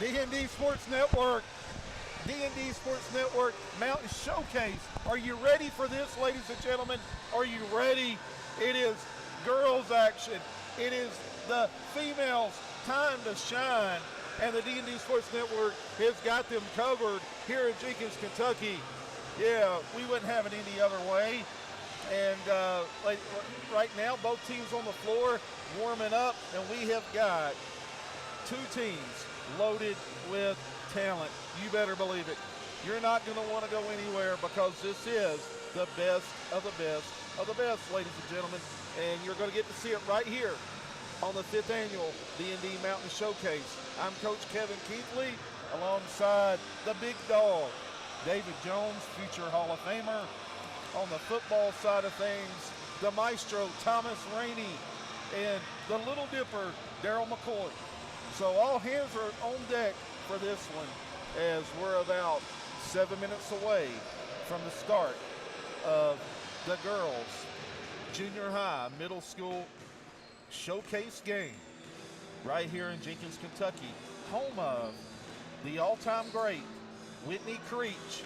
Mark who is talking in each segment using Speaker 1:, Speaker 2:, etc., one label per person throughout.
Speaker 1: D&D Sports Network. D&D Sports Network Mountain Showcase. Are you ready for this, ladies and gentlemen? Are you ready? It is girls action. It is the females' time to shine. And the D&D Sports Network has got them covered here in Jenkins, Kentucky. Yeah, we wouldn't have it any other way. And right now, both teams on the floor warming up, and we have got two teams loaded with talent. You better believe it. You're not going to want to go anywhere because this is the best of the best of the best, ladies and gentlemen. And you're going to get to see it right here on the 5th annual D&D Mountain Showcase. I'm Coach Kevin Keathley alongside the big dog, David Jones, future Hall of Famer. On the football side of things, the maestro, Thomas Rainey, and the Little Dipper, Darryl McCoy. So all hands are on deck for this one as we're about 7 minutes away from the start of the girls' junior high, middle school showcase game right here in Jenkins, Kentucky, home of the all-time great Whitney Creech,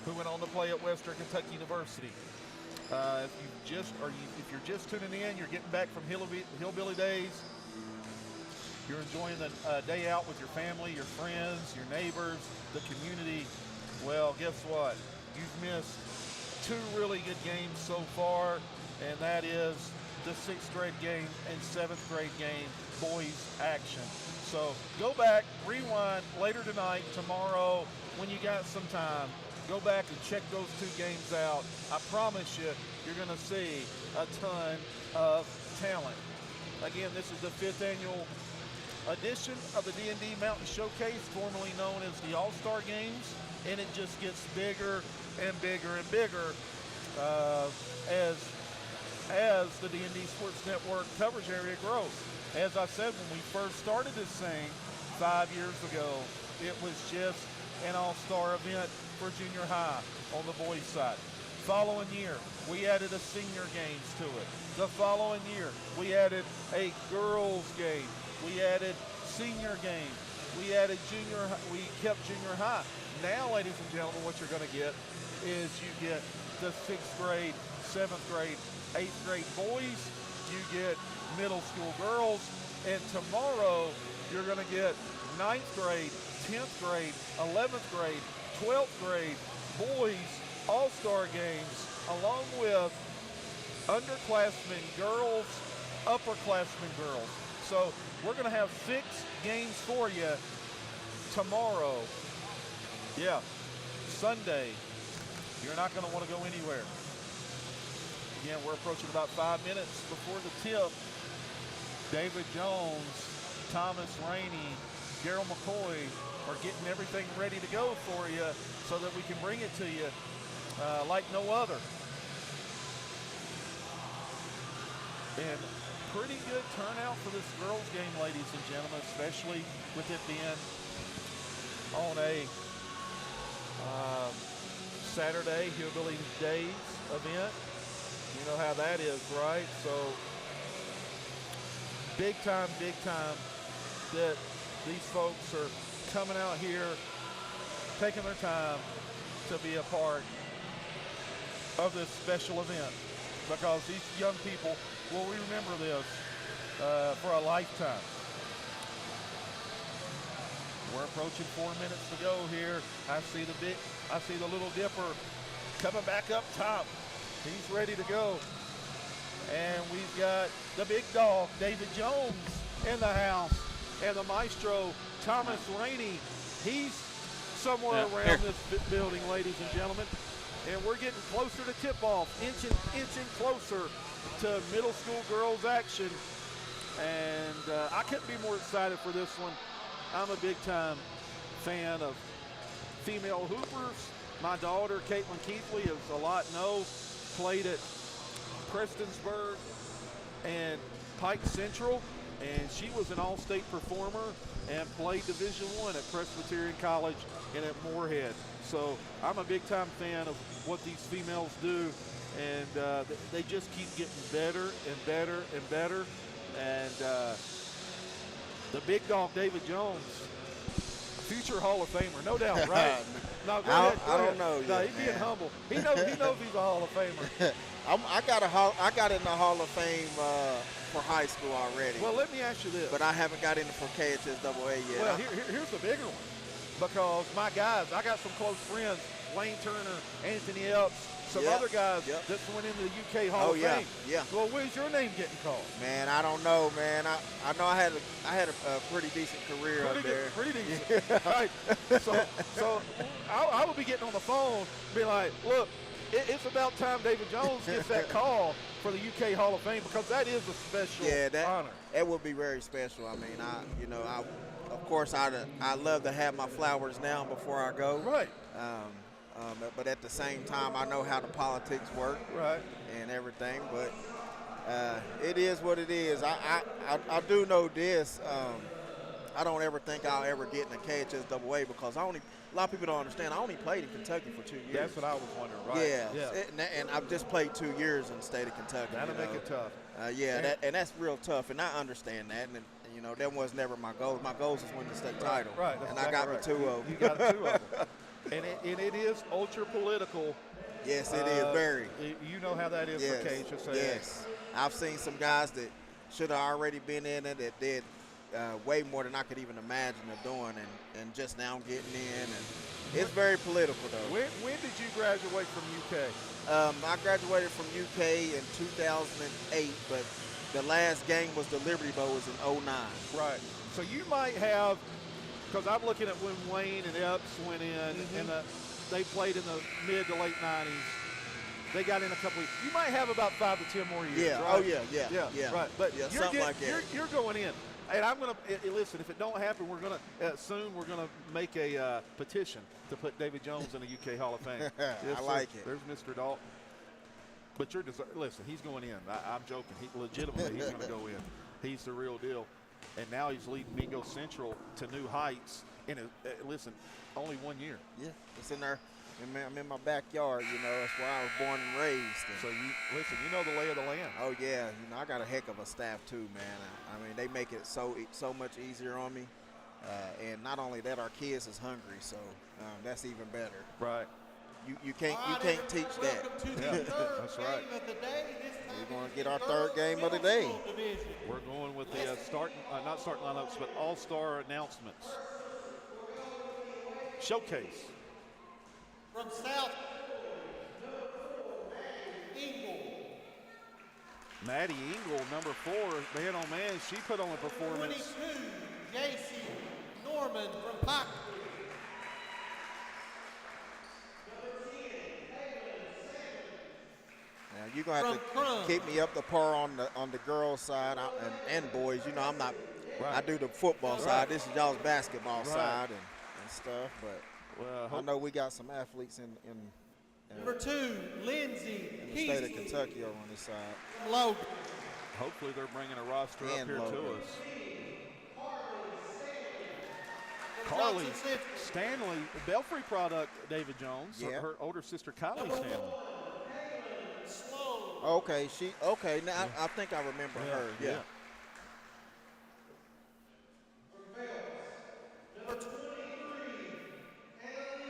Speaker 1: who went on to play at Western Kentucky University. If you're just tuning in, you're getting back from Hillbilly days, you're enjoying the day out with your family, your friends, your neighbors, the community. Well, guess what? You've missed two really good games so far, and that is the 6th grade game and 7th grade game, boys action. So go back, rewind later tonight, tomorrow, when you got some time. Go back and check those two games out. I promise you, you're going to see a ton of talent. Again, this is the 5th annual edition of the D&D Mountain Showcase, formerly known as the All-Star Games, and it just gets bigger and bigger and bigger as the D&D Sports Network coverage area grows. As I said, when we first started this thing 5 years ago, it was just an all-star event for junior high on the boys' side. Following year, we added a senior games to it. The following year, we added a girls' game. We added senior game. We added junior. We kept junior high. Now, ladies and gentlemen, what you're going to get is you get the 6th grade, 7th grade, 8th grade boys. You get middle school girls, and tomorrow you're going to get 9th grade, 10th grade, 11th grade, 12th grade boys all-star games, along with underclassmen girls, upperclassmen girls. So we're going to have 6 games for you tomorrow. Yeah, Sunday. You're not going to want to go anywhere. Again, we're approaching about 5 minutes before the tip. David Jones, Thomas Rainey, Darryl McCoy are getting everything ready to go for you so that we can bring it to you like no other. And pretty good turnout for this girls game, ladies and gentlemen, especially with it being on a Saturday, Hillbilly Days event. You know how that is, right? So big time that these folks are coming out here, taking their time to be a part of this special event, because these young people will remember this for a lifetime. We're approaching 4 minutes to go here. I see the Little Dipper coming back up top. He's ready to go. And we've got the big dog, David Jones, in the house. And the maestro, Thomas Rainey. He's somewhere around this building, ladies and gentlemen. And we're getting closer to tip-off, inching closer to middle school girls action. And I couldn't be more excited for this one. I'm a big-time fan of female hoopers. My daughter, Caitlin Keathley, as a lot know, played at Prestonsburg and Pike Central, and she was an all-state performer and played Division I at Presbyterian College and at Moorhead. So I'm a big-time fan of what these females do, and they just keep getting better and better and better. And the big dog, David Jones, Future Hall of Famer, no doubt, right? No, go
Speaker 2: I
Speaker 1: ahead. Go ahead.
Speaker 2: don't know
Speaker 1: No,
Speaker 2: yet,
Speaker 1: he's being
Speaker 2: man.
Speaker 1: humble. He knows he's a Hall of Famer.
Speaker 2: I got in the Hall of Fame for high school already.
Speaker 1: Well, let me ask you this.
Speaker 2: But I haven't got in for KHSAA yet.
Speaker 1: Well, here's the bigger one. Because my guys, I got some close friends, Wayne Turner, Anthony Epps, some other guys that went into the UK Hall of Fame.
Speaker 2: Yeah.
Speaker 1: Well, where's your name getting called?
Speaker 2: Man, I don't know, man. I know I had a pretty decent career up there.
Speaker 1: Pretty decent. Right. So I would be getting on the phone, be like, look, it's about time David Jones gets that call for the UK Hall of Fame, because that is a special honor.
Speaker 2: That would be very special. I mean, of course, I love to have my flowers now before I go.
Speaker 1: Right.
Speaker 2: But at the same time, I know how the politics work.
Speaker 1: Right.
Speaker 2: And everything. But it is what it is. I do know this. I don't ever think I'll ever get in the KHSAA because a lot of people don't understand. I only played in Kentucky for 2 years.
Speaker 1: That's what I was wondering, right?
Speaker 2: Yeah. And I've just played 2 years in the state of Kentucky.
Speaker 1: That'll make it tough.
Speaker 2: And that's real tough, and I understand that. And that was never my goal. My goal is to win the state title.
Speaker 1: Right.
Speaker 2: And I got two of them.
Speaker 1: You got 2 of them. And it is ultra political.
Speaker 2: Yes, it is very.
Speaker 1: You know how that is for KHSAA.
Speaker 2: Yes. I've seen some guys that should have already been in it that did way more than I could even imagine of doing, and just now getting in. And it's very political, though.
Speaker 1: When did you graduate from UK?
Speaker 2: I graduated from UK in 2008, but the last game was the Liberty Bowl was in 2009.
Speaker 1: Right. So you might have, because I'm looking at when Wayne and Epps went in, and they played in the mid to late 90s. They got in a couple weeks. You might have about 5 to 10 more years.
Speaker 2: Yeah.
Speaker 1: Right?
Speaker 2: Oh yeah.
Speaker 1: Right. But
Speaker 2: something like that.
Speaker 1: You're going in. And I'm going to listen. If it don't happen, we're going to soon. We're going to make a petition to put David Jones in the UK Hall of Fame. Yes,
Speaker 2: I like it.
Speaker 1: There's Mr. Dalton. But listen. He's going in. I'm joking. Legitimately, he's going to go in. He's the real deal. And now he's leading Mingo Central to new heights. In listen, only 1 year. Yeah,
Speaker 2: it's in there. I'm in my backyard. That's where I was born and raised.
Speaker 1: So you know the lay of the land.
Speaker 2: Oh yeah, I got a heck of a staff too, man. I mean, they make it so much easier on me. And not only that, our kids is hungry, so that's even better.
Speaker 1: Right.
Speaker 2: You can't teach that.
Speaker 1: That's right.
Speaker 2: We're going to get our third game of the day.
Speaker 1: We're going with the not starting lineups, but all-star announcements. Showcase.
Speaker 3: From South, Ingle.
Speaker 1: Maddie Ingle, number 4, man on man, she put on a performance.
Speaker 3: 22, J.C. Norman from Pike.
Speaker 2: Now you're gonna have to keep me up to par on the girls' side and boys. I'm not. Right. I do the football side. This is y'all's basketball side and stuff, but. Well, I know we got some athletes in
Speaker 3: number 2, Lindsay
Speaker 2: in the state of Kentucky over on this side.
Speaker 3: Logan.
Speaker 1: Hopefully they're bringing a roster up here to us. Carly Stanley, Belfry product, David Jones.
Speaker 2: Yeah.
Speaker 1: Her older sister, Kylie Stanley.
Speaker 2: Okay, now I think I remember her. Yeah.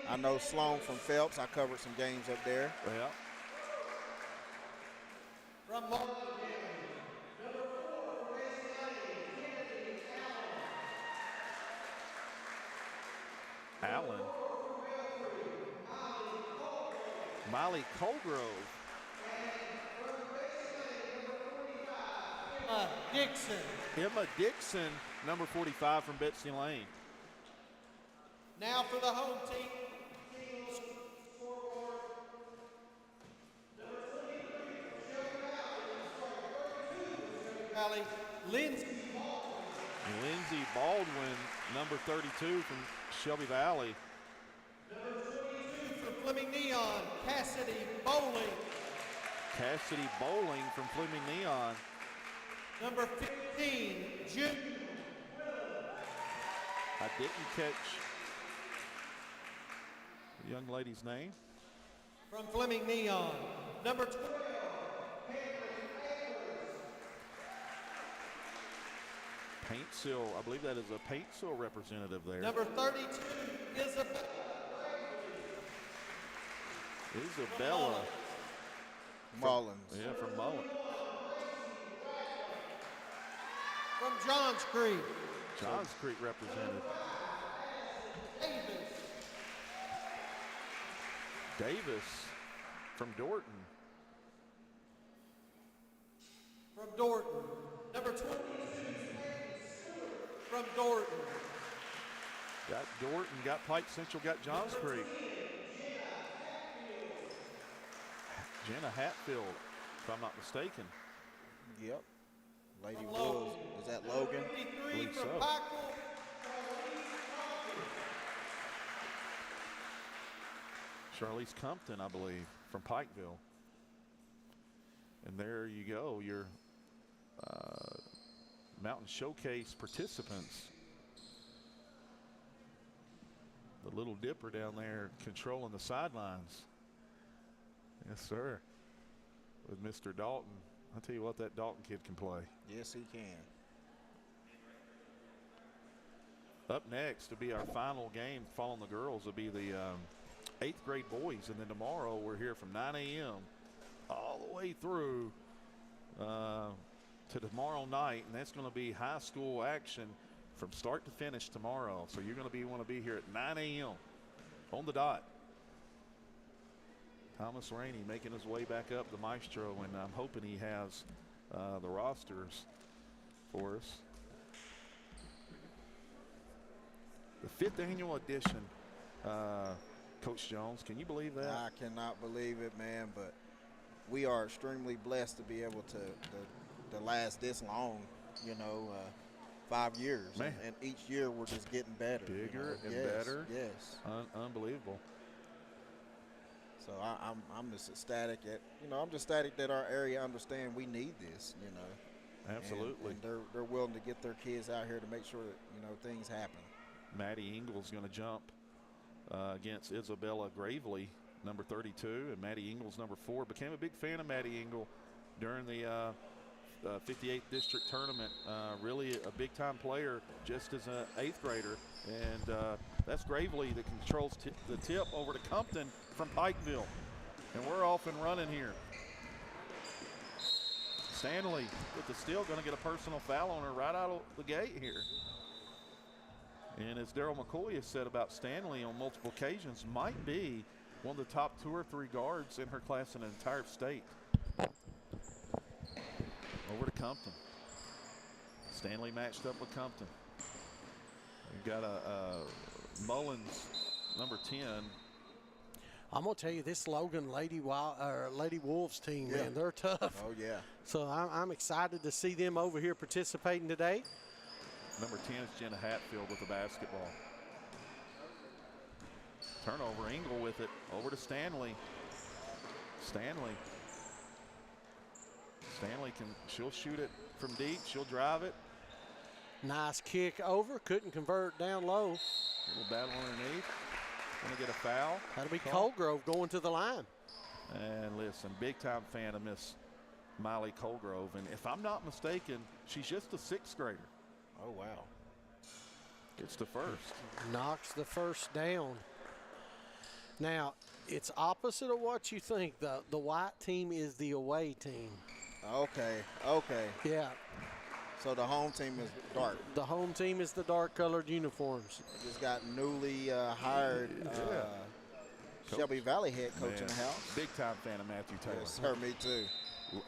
Speaker 2: I know Sloan from Phelps. I covered some games up there.
Speaker 1: Yeah.
Speaker 3: From
Speaker 1: Allen. Molly Colgrove.
Speaker 3: Dixon.
Speaker 1: Emma Dixon, number 45 from Betsy Lane.
Speaker 3: Now for the home team. Lindsay
Speaker 1: Baldwin, number 32 from Shelby Valley.
Speaker 3: Number 22 from Fleming Neon, Cassidy Bowling.
Speaker 1: Cassidy Bowling from Fleming Neon.
Speaker 3: Number 15, June.
Speaker 1: I didn't catch the young lady's name.
Speaker 3: From Fleming Neon, number 12.
Speaker 4: paint seal. I believe that is a paint seal representative there.
Speaker 3: Number 32,
Speaker 4: Isabella.
Speaker 2: Mullins.
Speaker 4: Yeah, from Mullins.
Speaker 3: from Johns Creek.
Speaker 4: Johns Creek represented. Davis from Dorton.
Speaker 3: From Dorton. Number 20, from Dorton.
Speaker 4: Got Dorton, got Pike Central, got Johns Creek. Jenna Hatfield, if I'm not mistaken.
Speaker 2: Yep. Lady Wolves. Is that Logan?
Speaker 3: 53
Speaker 4: Believe
Speaker 3: from
Speaker 4: so.
Speaker 3: Pikeville.
Speaker 4: Charlize Compton, I believe, from Pikeville. And there you go, your Mountain Showcase participants. The Little Dipper down there controlling the sidelines. Yes, sir. With Mr. Dalton. I'll tell you what, that Dalton kid can play.
Speaker 2: Yes, he can.
Speaker 4: Up next to be our final game following the girls will be the 8th grade boys. And then tomorrow we're here from 9 a.m. all the way through to tomorrow night. And that's going to be high school action from start to finish tomorrow. So you're going to want to be here at 9 a.m. on the dot. Thomas Rainey making his way back up the maestro, and I'm hoping he has the rosters for us. The 5th annual edition, Coach Jones, can you believe that?
Speaker 2: I cannot believe it, man, but we are extremely blessed to be able to last this long, 5 years.
Speaker 4: Man.
Speaker 2: And each year we're just getting better.
Speaker 4: Bigger and
Speaker 2: Yes,
Speaker 4: better.
Speaker 2: Yes.
Speaker 4: Unbelievable.
Speaker 2: So I'm just ecstatic I'm just ecstatic that our area understand we need this,
Speaker 4: Absolutely.
Speaker 2: And they're willing to get their kids out here to make sure that, things happen.
Speaker 4: Maddie Ingles going to jump against Isabella Gravely, number 32, and Maddie Ingles, number 4. Became a big fan of Maddie Ingle during the 58th district tournament. Really a big-time player just as an 8th grader. And that's Gravely that controls the tip over to Compton from Pikeville. And we're off and running here. Stanley with the steal, going to get a personal foul on her right out of the gate here. And as Darryl McCoy has said about Stanley on multiple occasions, might be one of the top 2 or 3 guards in her class in the entire state. Over to Compton. Stanley matched up with Compton. We've got a Mullins, number 10.
Speaker 5: I'm gonna tell you, this Logan Lady Wolves team,
Speaker 2: Yeah.
Speaker 5: man, they're tough.
Speaker 2: Oh, yeah.
Speaker 5: So I'm excited to see them over here participating today.
Speaker 4: Number 10 is Jenna Hatfield with the basketball. Turnover, Engel with it. Over to Stanley. Stanley she'll shoot it from deep. She'll drive it.
Speaker 5: Nice kick over. Couldn't convert down low.
Speaker 4: Little battle underneath. Gonna get a foul.
Speaker 5: That'll be Colgrove going to the line.
Speaker 4: And listen, big time fan of Miss Miley Colgrove. And if I'm not mistaken, she's just a 6th grader.
Speaker 2: Oh, wow.
Speaker 4: Gets the first.
Speaker 5: Knocks the first down. Now, it's opposite of what you think. The white team is the away team.
Speaker 2: Okay.
Speaker 5: Yeah.
Speaker 2: So the home team is dark.
Speaker 5: The home team is the dark colored uniforms.
Speaker 2: We just got newly hired Shelby Valley head coach in the house.
Speaker 4: Big time fan of Matthew Taylor.
Speaker 2: Yes, sir, me too.
Speaker 4: He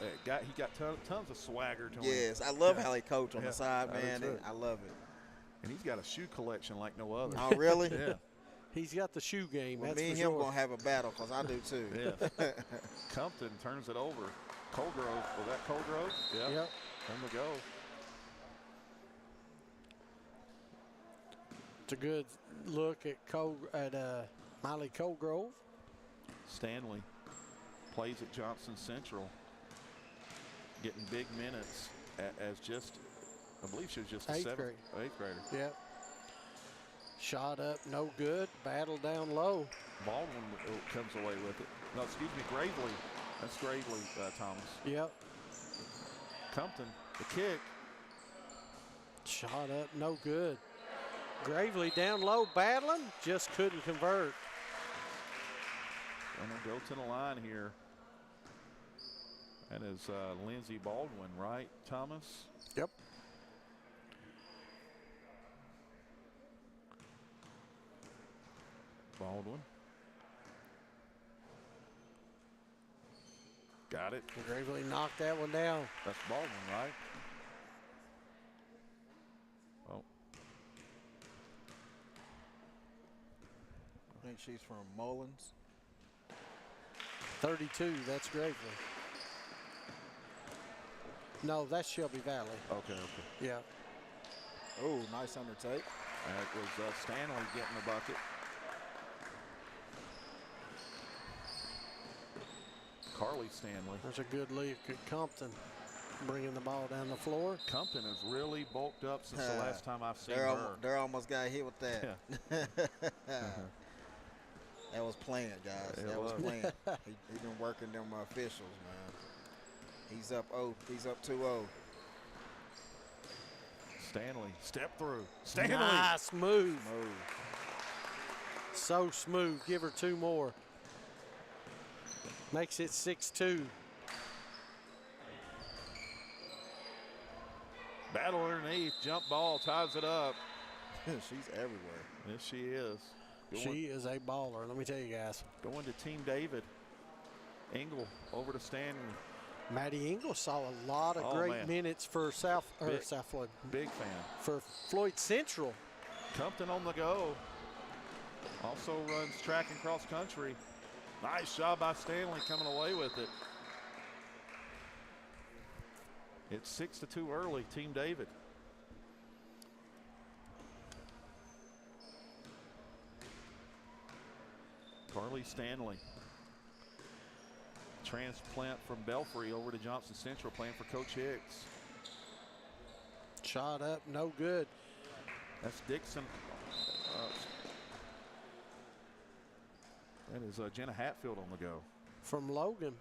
Speaker 4: got tons of swagger to him.
Speaker 2: Yes, I love how they coach on the side,
Speaker 4: I do
Speaker 2: man.
Speaker 4: too.
Speaker 2: I love it.
Speaker 4: And he's got a shoe collection like no other.
Speaker 2: Oh, really?
Speaker 4: Yeah.
Speaker 5: He's got the shoe game.
Speaker 2: Well,
Speaker 5: that's
Speaker 2: me and
Speaker 5: for
Speaker 2: him
Speaker 5: sure.
Speaker 2: going to have a battle because I do too.
Speaker 4: Yeah. Compton turns it over. Colgrove. Was that Colgrove? Yeah.
Speaker 5: Yep.
Speaker 4: On the go.
Speaker 5: It's a good look at Miley Colgrove.
Speaker 4: Stanley plays at Johnson Central, getting big minutes as just, I believe she was just a 8th grader.
Speaker 5: Yep. Shot up, no good. Battle down low.
Speaker 4: Baldwin comes away with it. No, excuse me, Gravely. That's Gravely, Thomas.
Speaker 5: Yep.
Speaker 4: Compton, the kick.
Speaker 5: Shot up, no good. Gravely down low, battling, just couldn't convert.
Speaker 4: Going to go to the line here. That is Lindsey Baldwin, right, Thomas?
Speaker 5: Yep.
Speaker 4: Baldwin. Got it.
Speaker 5: Gravely knocked that one down.
Speaker 4: That's Baldwin, right? Oh.
Speaker 2: I think she's from Mullins.
Speaker 5: 32, that's Gravely. No, that's Shelby Valley.
Speaker 4: Okay.
Speaker 5: Yeah.
Speaker 2: Oh, nice undertake.
Speaker 4: That was Stanley getting the bucket. Carly Stanley.
Speaker 5: There's a good lead at Compton, bringing the ball down the floor.
Speaker 4: Compton has really bulked up since the last time I've seen
Speaker 2: Darryl,
Speaker 4: her.
Speaker 2: Darryl almost got hit with that.
Speaker 4: Yeah.
Speaker 2: That was planned, guys.
Speaker 4: It
Speaker 2: That was
Speaker 4: was.
Speaker 2: planned. He been working them officials, man. He's up 0. He's up 2-0.
Speaker 4: Stanley, step through. Stanley.
Speaker 5: Nice move.
Speaker 2: Move.
Speaker 5: So smooth. Give her 2 more. Makes it 6-2.
Speaker 4: Battle underneath, jump ball, ties it up.
Speaker 2: She's everywhere.
Speaker 4: Yes, she is.
Speaker 5: She is a baller, let me tell you guys.
Speaker 4: Going to Team David. Engel over to Stanley.
Speaker 5: Maddie Engel saw a lot of great minutes for South Floyd.
Speaker 4: Big fan.
Speaker 5: For Floyd Central.
Speaker 4: Compton on the go. Also runs track and cross country. Nice job by Stanley coming away with it. It's 6-2 early, Team David. Carly Stanley. Transplant from Belfry over to Johnson Central, playing for Coach Hicks.
Speaker 5: Shot up, no good.
Speaker 4: That's Dixon. That is Jenna Hatfield on the go.
Speaker 5: From Logan.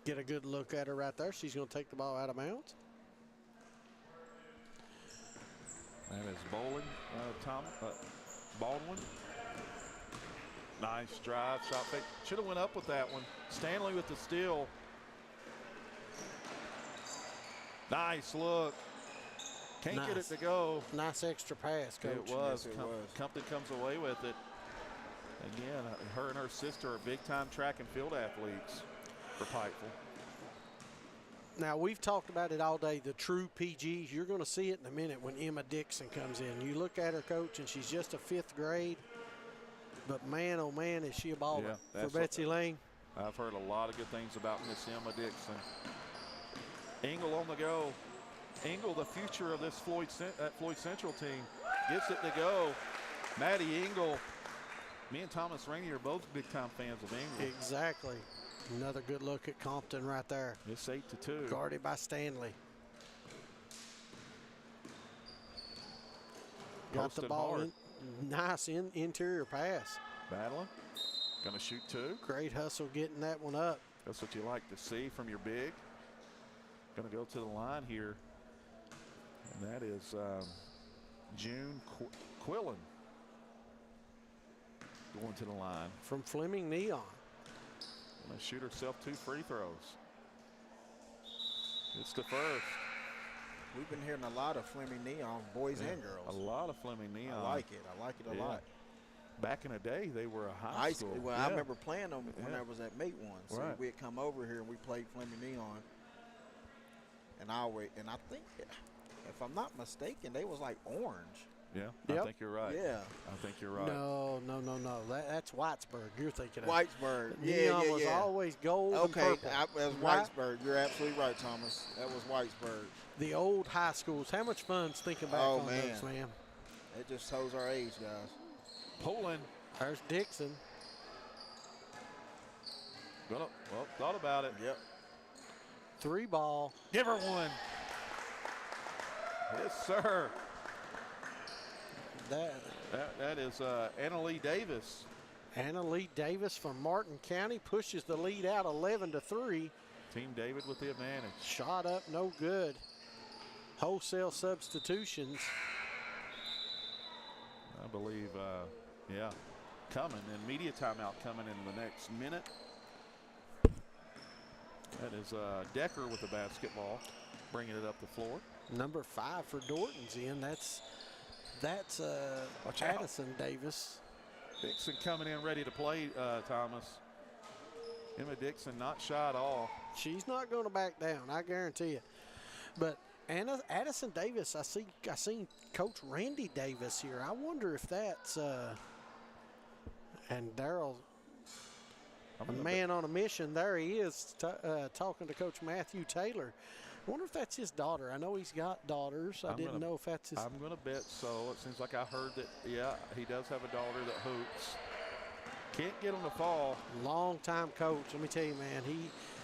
Speaker 5: Get a good look at her right there. She's going to take the ball out of bounds.
Speaker 4: That is Baldwin. Nice drive, shot fake. Should have went up with that one. Stanley with the steal. Nice look. Can't get it to go.
Speaker 5: Nice extra pass, Coach.
Speaker 4: It was.
Speaker 2: Yes, it was.
Speaker 4: Compton comes away with it. Again, her and her sister are big-time track and field athletes for Pikeville.
Speaker 5: Now, we've talked about it all day, the true PGs. You're going to see it in a minute when Emma Dixon comes in. You look at her, Coach, and she's just a 5th grade. But, man, oh, man, is she a baller for Betsy Lane.
Speaker 4: I've heard a lot of good things about Miss Emma Dixon. Engel on the go. Engel, the future of this Floyd Central team, gets it to go. Maddie Engel. Me and Thomas Rainey are both big-time fans of Engel.
Speaker 5: Exactly. Another good look at Compton right there.
Speaker 4: It's 8-2.
Speaker 5: Guarded by Stanley. Got the ball in. Nice interior pass.
Speaker 4: Battling. Gonna shoot 2.
Speaker 5: Great hustle getting that one up.
Speaker 4: That's what you like to see from your big. Gonna go to the line here. And that is June Quillen. Going to the line.
Speaker 5: From Fleming Neon.
Speaker 4: Gonna shoot herself 2 free throws. It's the first.
Speaker 2: We've been hearing a lot of Fleming Neon, boys and girls.
Speaker 4: A lot of Fleming Neon.
Speaker 2: I like it. I like it a lot.
Speaker 4: Back in the day, they were a high school.
Speaker 2: Well, I remember playing them when I was at Mate One. So we'd come over here and we played Fleming Neon. And I think, if I'm not mistaken, they was like orange.
Speaker 4: Yeah,
Speaker 5: Yep.
Speaker 4: I think you're right.
Speaker 2: Yeah.
Speaker 4: I think you're right.
Speaker 5: No. That's Whitesburg you're thinking of.
Speaker 2: Whitesburg.
Speaker 5: Neon was always gold and
Speaker 2: Okay,
Speaker 5: purple.
Speaker 2: that was Whitesburg. You're absolutely right, Thomas. That was Whitesburg.
Speaker 5: The old high schools. How much fun's thinking back on those, man?
Speaker 2: It just shows our age, guys.
Speaker 4: Poland.
Speaker 5: There's Dixon.
Speaker 4: Thought about it.
Speaker 2: Yep.
Speaker 5: 3 ball.
Speaker 4: Give her one. Yes, sir. That is Anna Lee Davis.
Speaker 5: Anna Lee Davis from Martin County pushes the lead out 11-3.
Speaker 4: Team David with the advantage.
Speaker 5: Shot up, no good. wholesale substitutions.
Speaker 4: I believe, yeah, coming, and media timeout coming in the next minute. That is Decker with the basketball, bringing it up the floor.
Speaker 5: Number 5 for Dorton's in. That's Addison Davis.
Speaker 4: Dixon coming in ready to play, Thomas. Emma Dixon not shy at all.
Speaker 5: She's not going to back down, I guarantee you. But Addison Davis, I seen Coach Randy Davis here. I wonder if that's and Darryl, a man on a mission. There he is talking to Coach Matthew Taylor. I wonder if that's his daughter. I know he's got daughters. I didn't know if that's his.
Speaker 4: I'm going to bet so. It seems like I heard that, yeah, he does have a daughter that hoops. Can't get him to fall.
Speaker 5: Long-time coach. Let me tell you, man,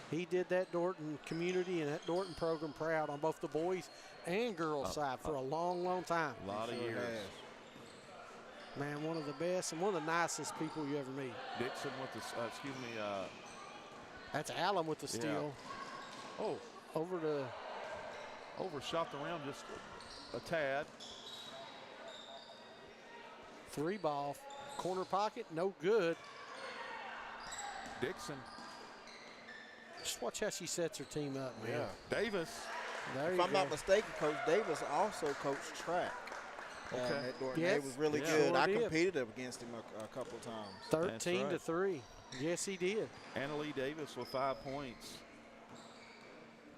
Speaker 5: he did that Dorton community and that Dorton program proud on both the boys and girls side for a long, long time.
Speaker 4: A lot of years.
Speaker 5: Man, one of the best and one of the nicest people you ever meet.
Speaker 4: Dixon with the,
Speaker 5: that's Allen with the steal.
Speaker 4: Yeah. Oh. Overshot the rim just a tad.
Speaker 5: 3 ball, corner pocket, no good.
Speaker 4: Dixon.
Speaker 5: Just watch how she sets her team up, man.
Speaker 2: Yeah.
Speaker 4: Davis.
Speaker 2: If I'm not mistaken, Coach Davis also coached track.
Speaker 4: Okay.
Speaker 2: At Dorton.
Speaker 5: Yes.
Speaker 2: He was really good.
Speaker 5: Sure
Speaker 2: I
Speaker 5: did.
Speaker 2: competed against him a couple of times.
Speaker 5: 13-3. Yes, he did.
Speaker 4: Annalie Davis with 5 points.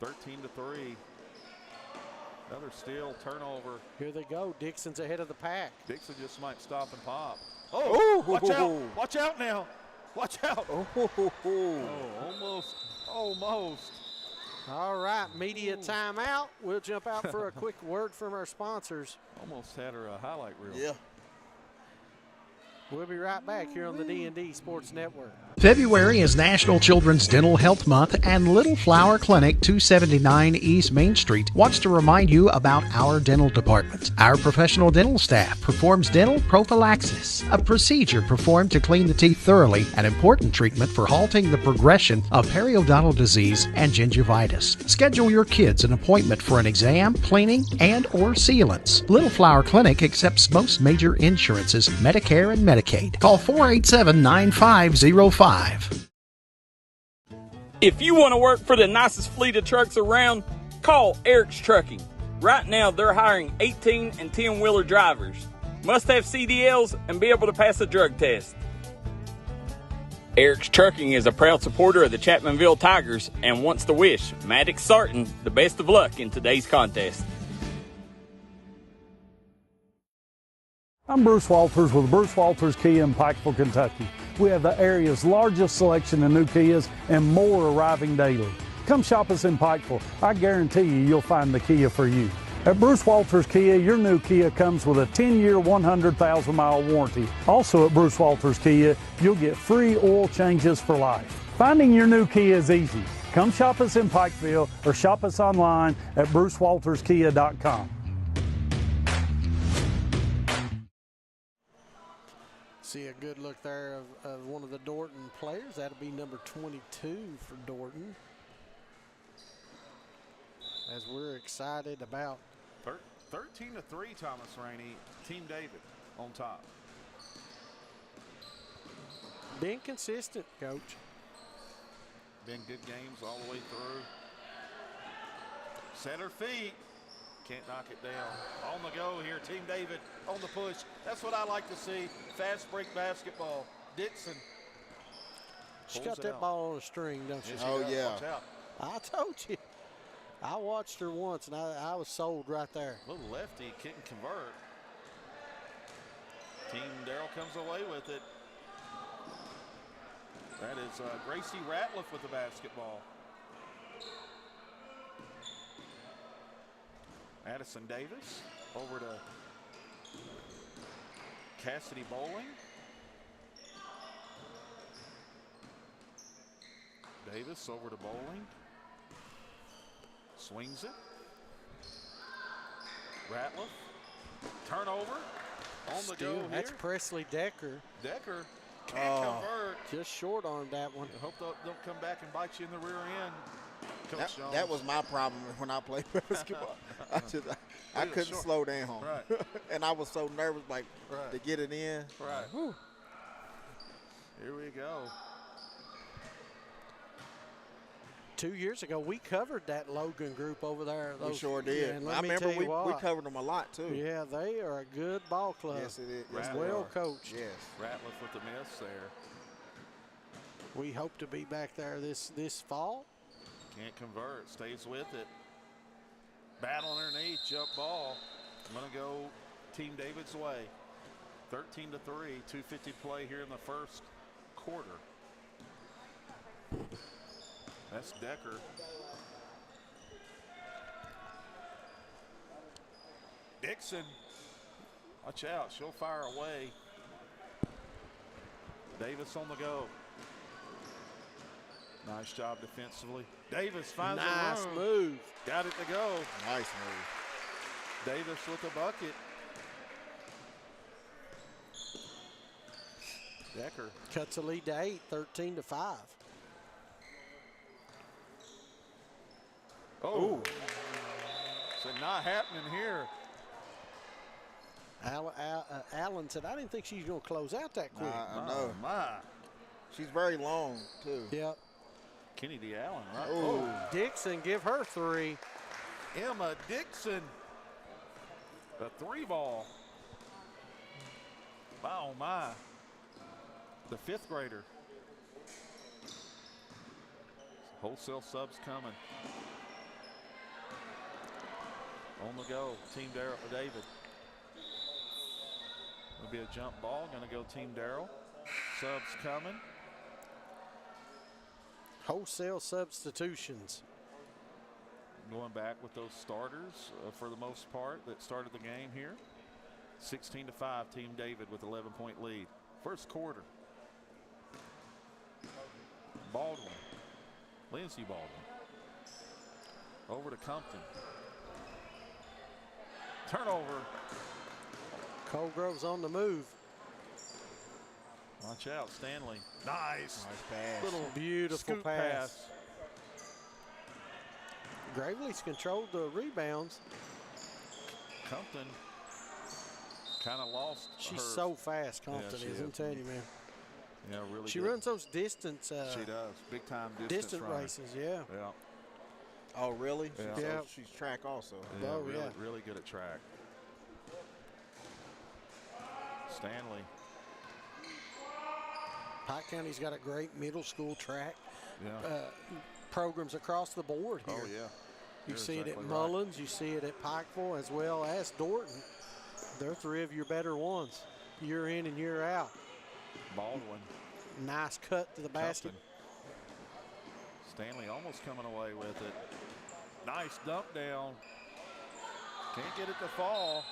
Speaker 4: 13-3. Another steal, turnover.
Speaker 5: Here they go. Dixon's ahead of the pack.
Speaker 4: Dixon just might stop and pop.
Speaker 2: Oh,
Speaker 4: watch out. Watch out now. Watch out. Almost.
Speaker 5: All right, media timeout. We'll jump out for a quick word from our sponsors.
Speaker 4: Almost had her highlight reel.
Speaker 2: Yeah.
Speaker 5: We'll be right back here on the D&D Sports Network.
Speaker 6: February is National Children's Dental Health Month, and Little Flower Clinic, 279 East Main Street, wants to remind you about our dental department. Our professional dental staff performs dental prophylaxis, a procedure performed to clean the teeth thoroughly, an important treatment for halting the progression of periodontal disease and gingivitis. Schedule your kids an appointment for an exam, cleaning, and or sealants. Little Flower Clinic accepts most major insurances, Medicare and Medicaid. Call 487-9505.
Speaker 7: If you want to work for the nicest fleet of trucks around, call Eric's Trucking. Right now, they're hiring 18 and 10-wheeler drivers. Must have CDLs and be able to pass a drug test. Eric's Trucking is a proud supporter of the Chapmanville Tigers and wants to wish Maddox Sarton the best of luck in today's contest.
Speaker 8: I'm Bruce Walters with Bruce Walters Kia in Pikeville, Kentucky. We have the area's largest selection of new Kias and more arriving daily. Come shop us in Pikeville. I guarantee you'll find the Kia for you. At Bruce Walters Kia, your new Kia comes with a 10-year, 100,000-mile warranty. Also at Bruce Walters Kia, you'll get free oil changes for life. Finding your new Kia is easy. Come shop us in Pikeville or shop us online at brucewalterskia.com.
Speaker 5: See a good look there of one of the Dorton players. That'll be number 22 for Dorton. As we're excited about
Speaker 4: 13-3, Thomas Rainey. Team David on top.
Speaker 5: being consistent, Coach.
Speaker 4: Been good games all the way through. Set her feet. Can't knock it down. On the go here, Team David on the push. That's what I like to see. Fast break basketball. Dixon.
Speaker 5: She got that ball on a string, don't she?
Speaker 2: Oh, yeah.
Speaker 4: Watch out.
Speaker 5: I told you. I watched her once, and I was sold right there.
Speaker 4: Little lefty couldn't convert. Team Darryl comes away with it. That is Gracie Ratliff with the basketball. Addison Davis over to Cassidy Bowling. Davis over to Bowling. Swings it. Ratliff. Turnover. On the go here.
Speaker 5: That's Presley Decker.
Speaker 4: Decker can't convert.
Speaker 5: Just short-armed that one.
Speaker 4: I hope they'll come back and bite you in the rear end. Coach
Speaker 2: That was my problem when I played basketball. I couldn't slow down.
Speaker 4: Right.
Speaker 2: And I was so nervous, like,
Speaker 4: Right.
Speaker 2: to get it in.
Speaker 4: Right. Whew. Here we go.
Speaker 5: 2 years ago, we covered that Logan group over there.
Speaker 2: We sure did.
Speaker 5: Yeah, and
Speaker 2: I
Speaker 5: let me
Speaker 2: remember
Speaker 5: tell you
Speaker 2: we
Speaker 5: what,
Speaker 2: covered them a lot, too.
Speaker 5: Yeah, they are a good ball club.
Speaker 2: Yes, it is.
Speaker 5: It's
Speaker 2: Yes, they
Speaker 5: well
Speaker 2: are.
Speaker 5: coached.
Speaker 2: Yes.
Speaker 4: Ratliff with the miss there.
Speaker 5: We hope to be back there this fall.
Speaker 4: Can't convert. Stays with it. Battle underneath. Jump ball. I'm going to go Team David's way. 13-3. 2:50 play here in the first quarter. That's Decker. Dixon. Watch out. She'll fire away. Davis on the go. Nice job defensively. Davis finds
Speaker 5: Nice
Speaker 4: the room.
Speaker 5: move.
Speaker 4: Got it to go.
Speaker 2: Nice move.
Speaker 4: Davis with the bucket. Decker.
Speaker 5: Cuts a lead to 8, 13-5.
Speaker 4: Oh. So not happening here.
Speaker 5: Allen said, I didn't think she was going to close out that quick.
Speaker 2: I know.
Speaker 4: My.
Speaker 2: She's very long, too.
Speaker 5: Yep.
Speaker 4: Kennedy Allen, right?
Speaker 2: Oh.
Speaker 5: Dixon, give her 3.
Speaker 4: Emma Dixon. The 3 ball. Oh, my. The 5th grader. Wholesale subs coming. On the go. Team David. It'll be a jump ball. Going to go Team Darryl. Subs coming.
Speaker 5: Wholesale substitutions.
Speaker 4: Going back with those starters for the most part that started the game here. 16-5, Team David with 11-point lead. First quarter. Baldwin. Lindsey Baldwin. Over to Compton. Turnover.
Speaker 5: Colgrove's on the move.
Speaker 4: Watch out, Stanley. Nice.
Speaker 2: Nice pass.
Speaker 5: Little beautiful
Speaker 4: Scoop
Speaker 5: pass. Gravely's controlled the rebounds.
Speaker 4: Compton kind of lost.
Speaker 5: She's
Speaker 4: her.
Speaker 5: so fast, Compton
Speaker 4: she
Speaker 5: is.
Speaker 4: is.
Speaker 5: I'm telling you, man.
Speaker 4: Yeah, really.
Speaker 5: She
Speaker 4: good.
Speaker 5: runs those distance.
Speaker 4: She does. Big time
Speaker 5: Distant
Speaker 4: runner.
Speaker 5: races, yeah.
Speaker 4: Yeah.
Speaker 2: Oh, really?
Speaker 4: Yeah.
Speaker 2: So
Speaker 5: Yeah.
Speaker 2: she's track also.
Speaker 4: Yeah,
Speaker 5: Oh,
Speaker 4: really,
Speaker 5: yeah.
Speaker 4: really good at track. Stanley.
Speaker 5: Pike County's got a great middle school track
Speaker 4: Yeah.
Speaker 5: programs across the board here.
Speaker 4: Oh, yeah.
Speaker 5: You
Speaker 4: You're
Speaker 5: see it at
Speaker 4: exactly right.
Speaker 5: Mullins, you see it at Pikeville, as well as Dorton. They're 3 of your better ones, year in and year out.
Speaker 4: Baldwin.
Speaker 5: Nice cut to the basket.
Speaker 4: Compton. Stanley almost coming away with it. Nice dump down. Can't get it to fall.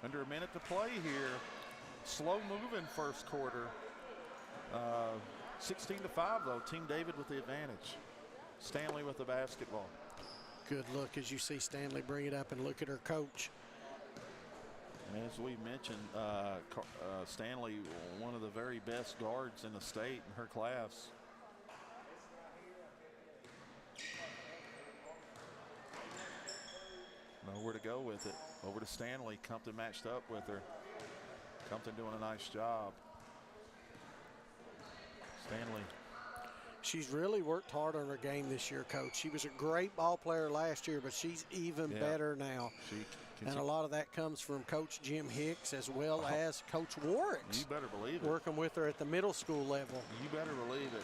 Speaker 4: Under a minute to play here. Slow moving first quarter. 16-5 though. Team David with the advantage. Stanley with the basketball.
Speaker 5: Good look as you see Stanley bring it up and look at her coach.
Speaker 4: As we mentioned, Stanley, one of the very best guards in the state in her class. Nowhere to go with it. Over to Stanley. Compton matched up with her. Compton doing a nice job. Stanley.
Speaker 5: She's really worked hard on her game this year, Coach. She was a great ball player last year, but she's even better now. And a lot of that comes from Coach Jim Hicks as well as Coach Warwick's.
Speaker 4: You better believe it.
Speaker 5: Working with her at the middle school level.
Speaker 4: You better believe it.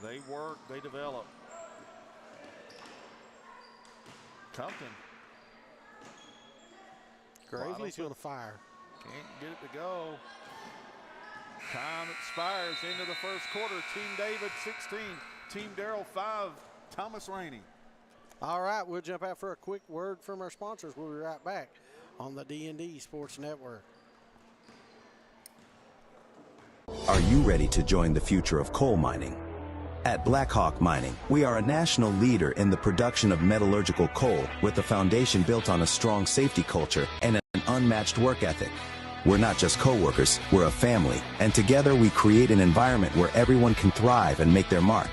Speaker 4: They work, they develop. Compton.
Speaker 5: Gravely's going to fire.
Speaker 4: Can't get it to go. Time expires into the first quarter. Team David 16, Team Darryl 5. Thomas Rainey.
Speaker 5: All right, we'll jump out for a quick word from our sponsors. We'll be right back on the D&D Sports Network.
Speaker 9: Are you ready to join the future of coal mining? At Blackhawk Mining, we are a national leader in the production of metallurgical coal with a foundation built on a strong safety culture and an unmatched work ethic. We're not just co-workers, we're a family, and together we create an environment where everyone can thrive and make their mark.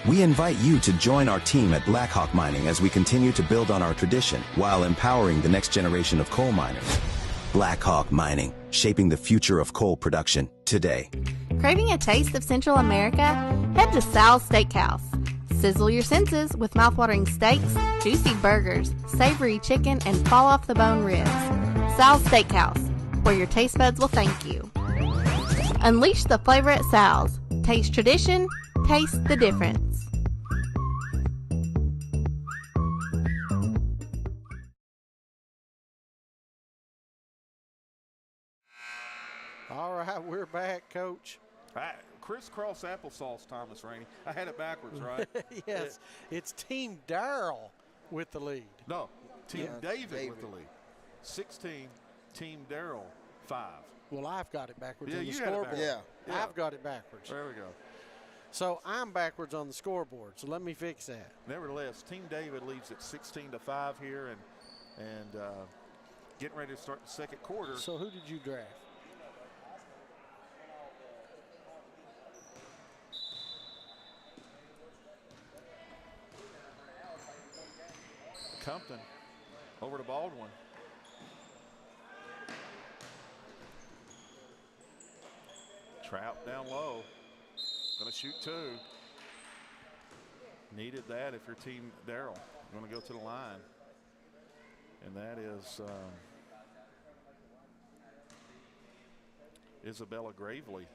Speaker 9: We invite you to join our team at Blackhawk Mining as we continue to build on our tradition while empowering the next generation of coal miners. Blackhawk Mining, shaping the future of coal production today.
Speaker 10: Craving a taste of Central America? Head to Sal's Steakhouse. Sizzle your senses with mouthwatering steaks, juicy burgers, savory chicken, and fall-off-the-bone ribs. Sal's Steakhouse, where your taste buds will thank you. Unleash the flavor at Sal's. Taste tradition, taste the difference.
Speaker 5: All right, we're back, Coach.
Speaker 4: Crisscross applesauce, Thomas Rainey. I had it backwards, right?
Speaker 5: Yes, it's Team Darryl with the lead.
Speaker 4: No, Team David with the lead. 16, Team Darryl 5.
Speaker 5: Well, I've got it backwards
Speaker 4: Yeah,
Speaker 5: on the
Speaker 4: you had it
Speaker 5: scoreboard.
Speaker 4: backwards.
Speaker 5: Yeah, I've got it backwards.
Speaker 4: There we go.
Speaker 5: So I'm backwards on the scoreboard, so let me fix that.
Speaker 4: Nevertheless, Team David leads at 16-5 here and getting ready to start the second quarter.
Speaker 5: So who did you draft?
Speaker 4: Compton over to Baldwin. Trout down low. Going to shoot 2. Needed that if you're Team Darryl. Going to go to the line. And that is Isabella Gravely.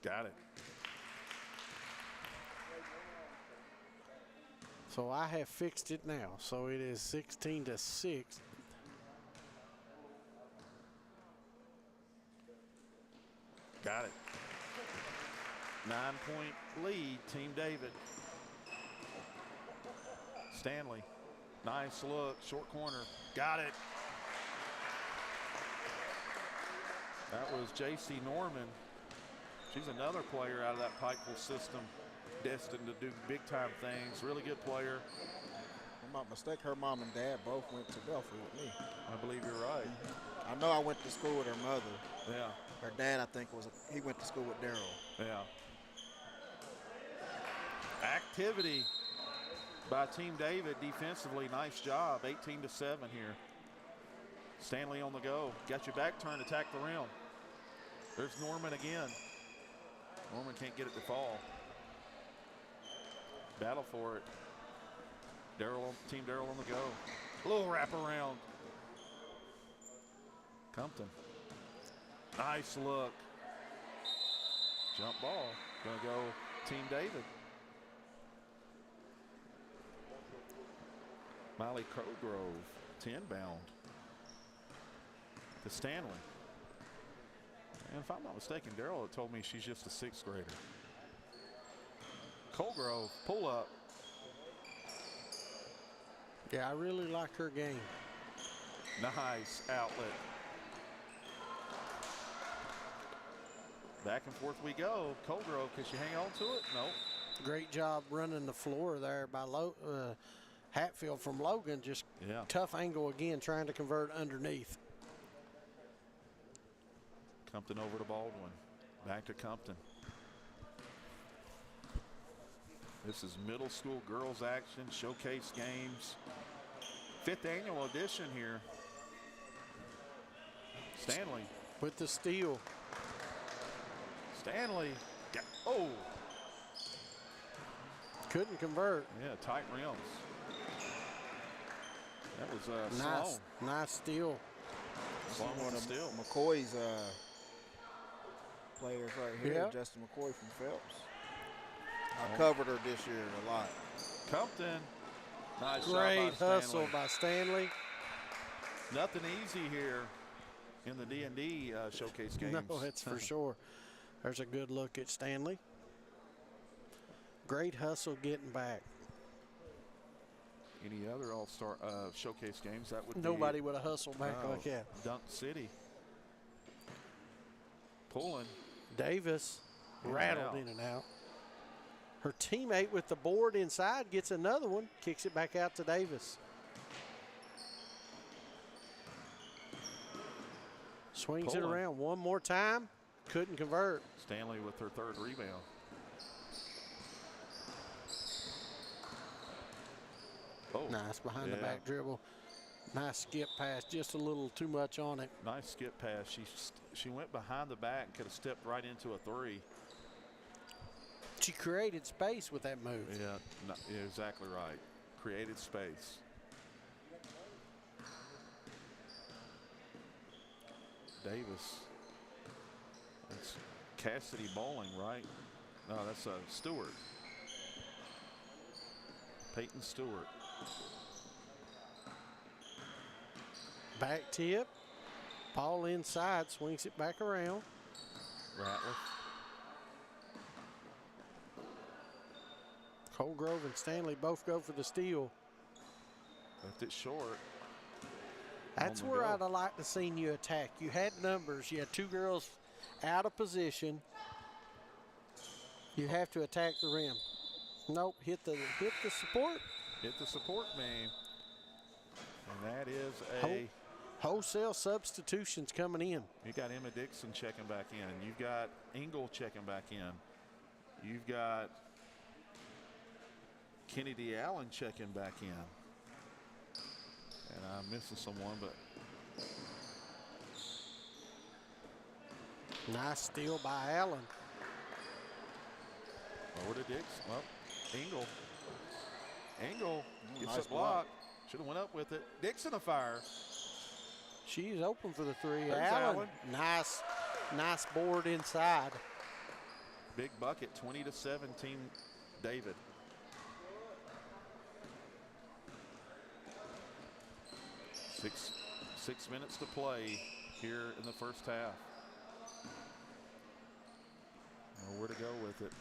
Speaker 4: Got it.
Speaker 5: So I have fixed it now. So it is 16-6.
Speaker 4: Got it. 9-point lead, Team David. Stanley, nice look, short corner, got it. That was J.C. Norman. She's another player out of that Pikeville system, destined to do big-time things. Really good player.
Speaker 2: If I'm not mistaken, her mom and dad both went to Belfry with me.
Speaker 4: I believe you're right.
Speaker 2: I know I went to school with her mother.
Speaker 4: Yeah.
Speaker 2: Her dad, I think, he went to school with Darryl.
Speaker 4: Yeah. Activity by Team David defensively. Nice job. 18-7 here. Stanley on the go. Got your back turn, attack the rim. There's Norman again. Norman can't get it to fall. Battle for it. Team Darryl on the go. A little wraparound. Compton. Nice look. Jump ball. Gonna go Team David. Molly Crowgrove, 10 bound to Stanley. And if I'm not mistaken, Darryl had told me she's just a 6th grader. Colgrove, pull up.
Speaker 5: Yeah, I really like her game.
Speaker 4: Nice outlet. Back and forth we go. Colgrove, can she hang on to it? No.
Speaker 5: Great job running the floor there by Hatfield from Logan. Just tough angle again, trying to convert underneath.
Speaker 4: Compton over to Baldwin. Back to Compton. This is middle school girls action, showcase games. 5th annual edition here. Stanley.
Speaker 5: With the steal.
Speaker 4: Stanley. Oh.
Speaker 5: Couldn't convert.
Speaker 4: Yeah, tight rims. That was
Speaker 5: nice steal.
Speaker 2: One of McCoy's players right here, Justin McCoy from Phelps. I covered her this year a lot.
Speaker 4: Compton. Nice
Speaker 5: Great
Speaker 4: shot by
Speaker 5: hustle
Speaker 4: Stanley.
Speaker 5: by Stanley.
Speaker 4: Nothing easy here in the D&D showcase games.
Speaker 5: No, that's for sure. There's a good look at Stanley. Great hustle getting back.
Speaker 4: Any other all-star showcase games? That would
Speaker 5: nobody would have hustled back like that.
Speaker 4: Dunk City. Pulling.
Speaker 5: Davis rattled in and out. Her teammate with the board inside gets another one, kicks it back out to Davis. Swings it around one more time. Couldn't convert.
Speaker 4: Stanley with her third rebound. Oh,
Speaker 5: nice behind the back dribble. Nice skip pass, just a little too much on it.
Speaker 4: Nice skip pass. She went behind the back and could have stepped right into a three.
Speaker 5: She created space with that move.
Speaker 4: Yeah, you're exactly right. Created space. Davis. That's Cassidy Bowling, right? No, that's Stewart. Peyton Stewart.
Speaker 5: Back tip. Ball inside, swings it back around.
Speaker 4: Ratliff.
Speaker 5: Colgrove and Stanley both go for the steal.
Speaker 4: Left it short.
Speaker 5: That's where I'd have liked to seen you attack. You had numbers. You had two girls out of position. You have to attack the rim. Nope, hit the support.
Speaker 4: Hit the support man. And that is a
Speaker 5: wholesale substitutions coming in.
Speaker 4: You got Emma Dixon checking back in. You've got Engel checking back in. You've got Kennedy Allen checking back in. And I'm missing someone, but
Speaker 5: nice steal by Allen.
Speaker 4: over to Dixon. Well, Engel gets
Speaker 2: nice
Speaker 4: a block. Should have went up with it. Dixon afire.
Speaker 5: She's open for the three.
Speaker 4: There's
Speaker 5: Allen. Nice board inside.
Speaker 4: Big bucket, 20-17, David. Six minutes to play here in the first half. Where to go with it.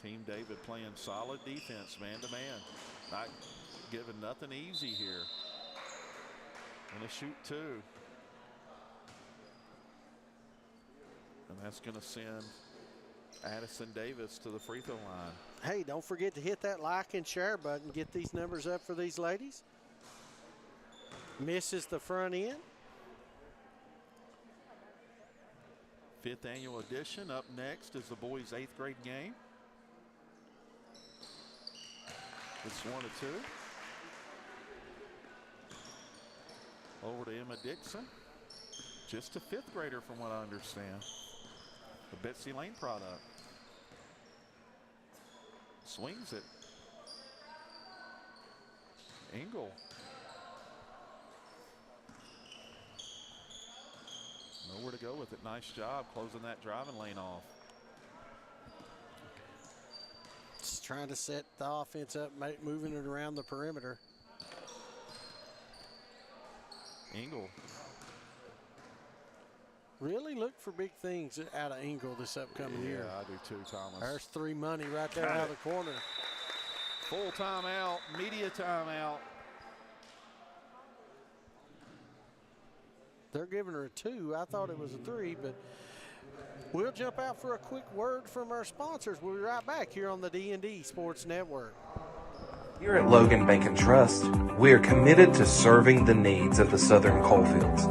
Speaker 4: Team David playing solid defense, man to man. Not giving nothing easy here. Gonna shoot two. And that's gonna send Addison Davis to the free throw line.
Speaker 5: Hey, don't forget to hit that like and share button. Get these numbers up for these ladies. Misses the front end.
Speaker 4: 5th annual edition. Up next is the boys' 8th grade game. It's 1-2. Over to Emma Dixon. Just a 5th grader from what I understand. The Betsy Lane product. Swings it. Engel. Nowhere to go with it. Nice job closing that driving lane off.
Speaker 5: Just trying to set the offense up, moving it around the perimeter.
Speaker 4: Engel.
Speaker 5: Really look for big things out of Engel this upcoming year.
Speaker 4: Yeah, I do too, Thomas.
Speaker 5: There's 3 money right there out of the corner.
Speaker 4: Full timeout, media timeout.
Speaker 5: They're giving her a 2. I thought it was a 3, but we'll jump out for a quick word from our sponsors. We'll be right back here on the D&D Sports Network.
Speaker 11: Here at Logan Bank and Trust, we are committed to serving the needs of the Southern coalfields.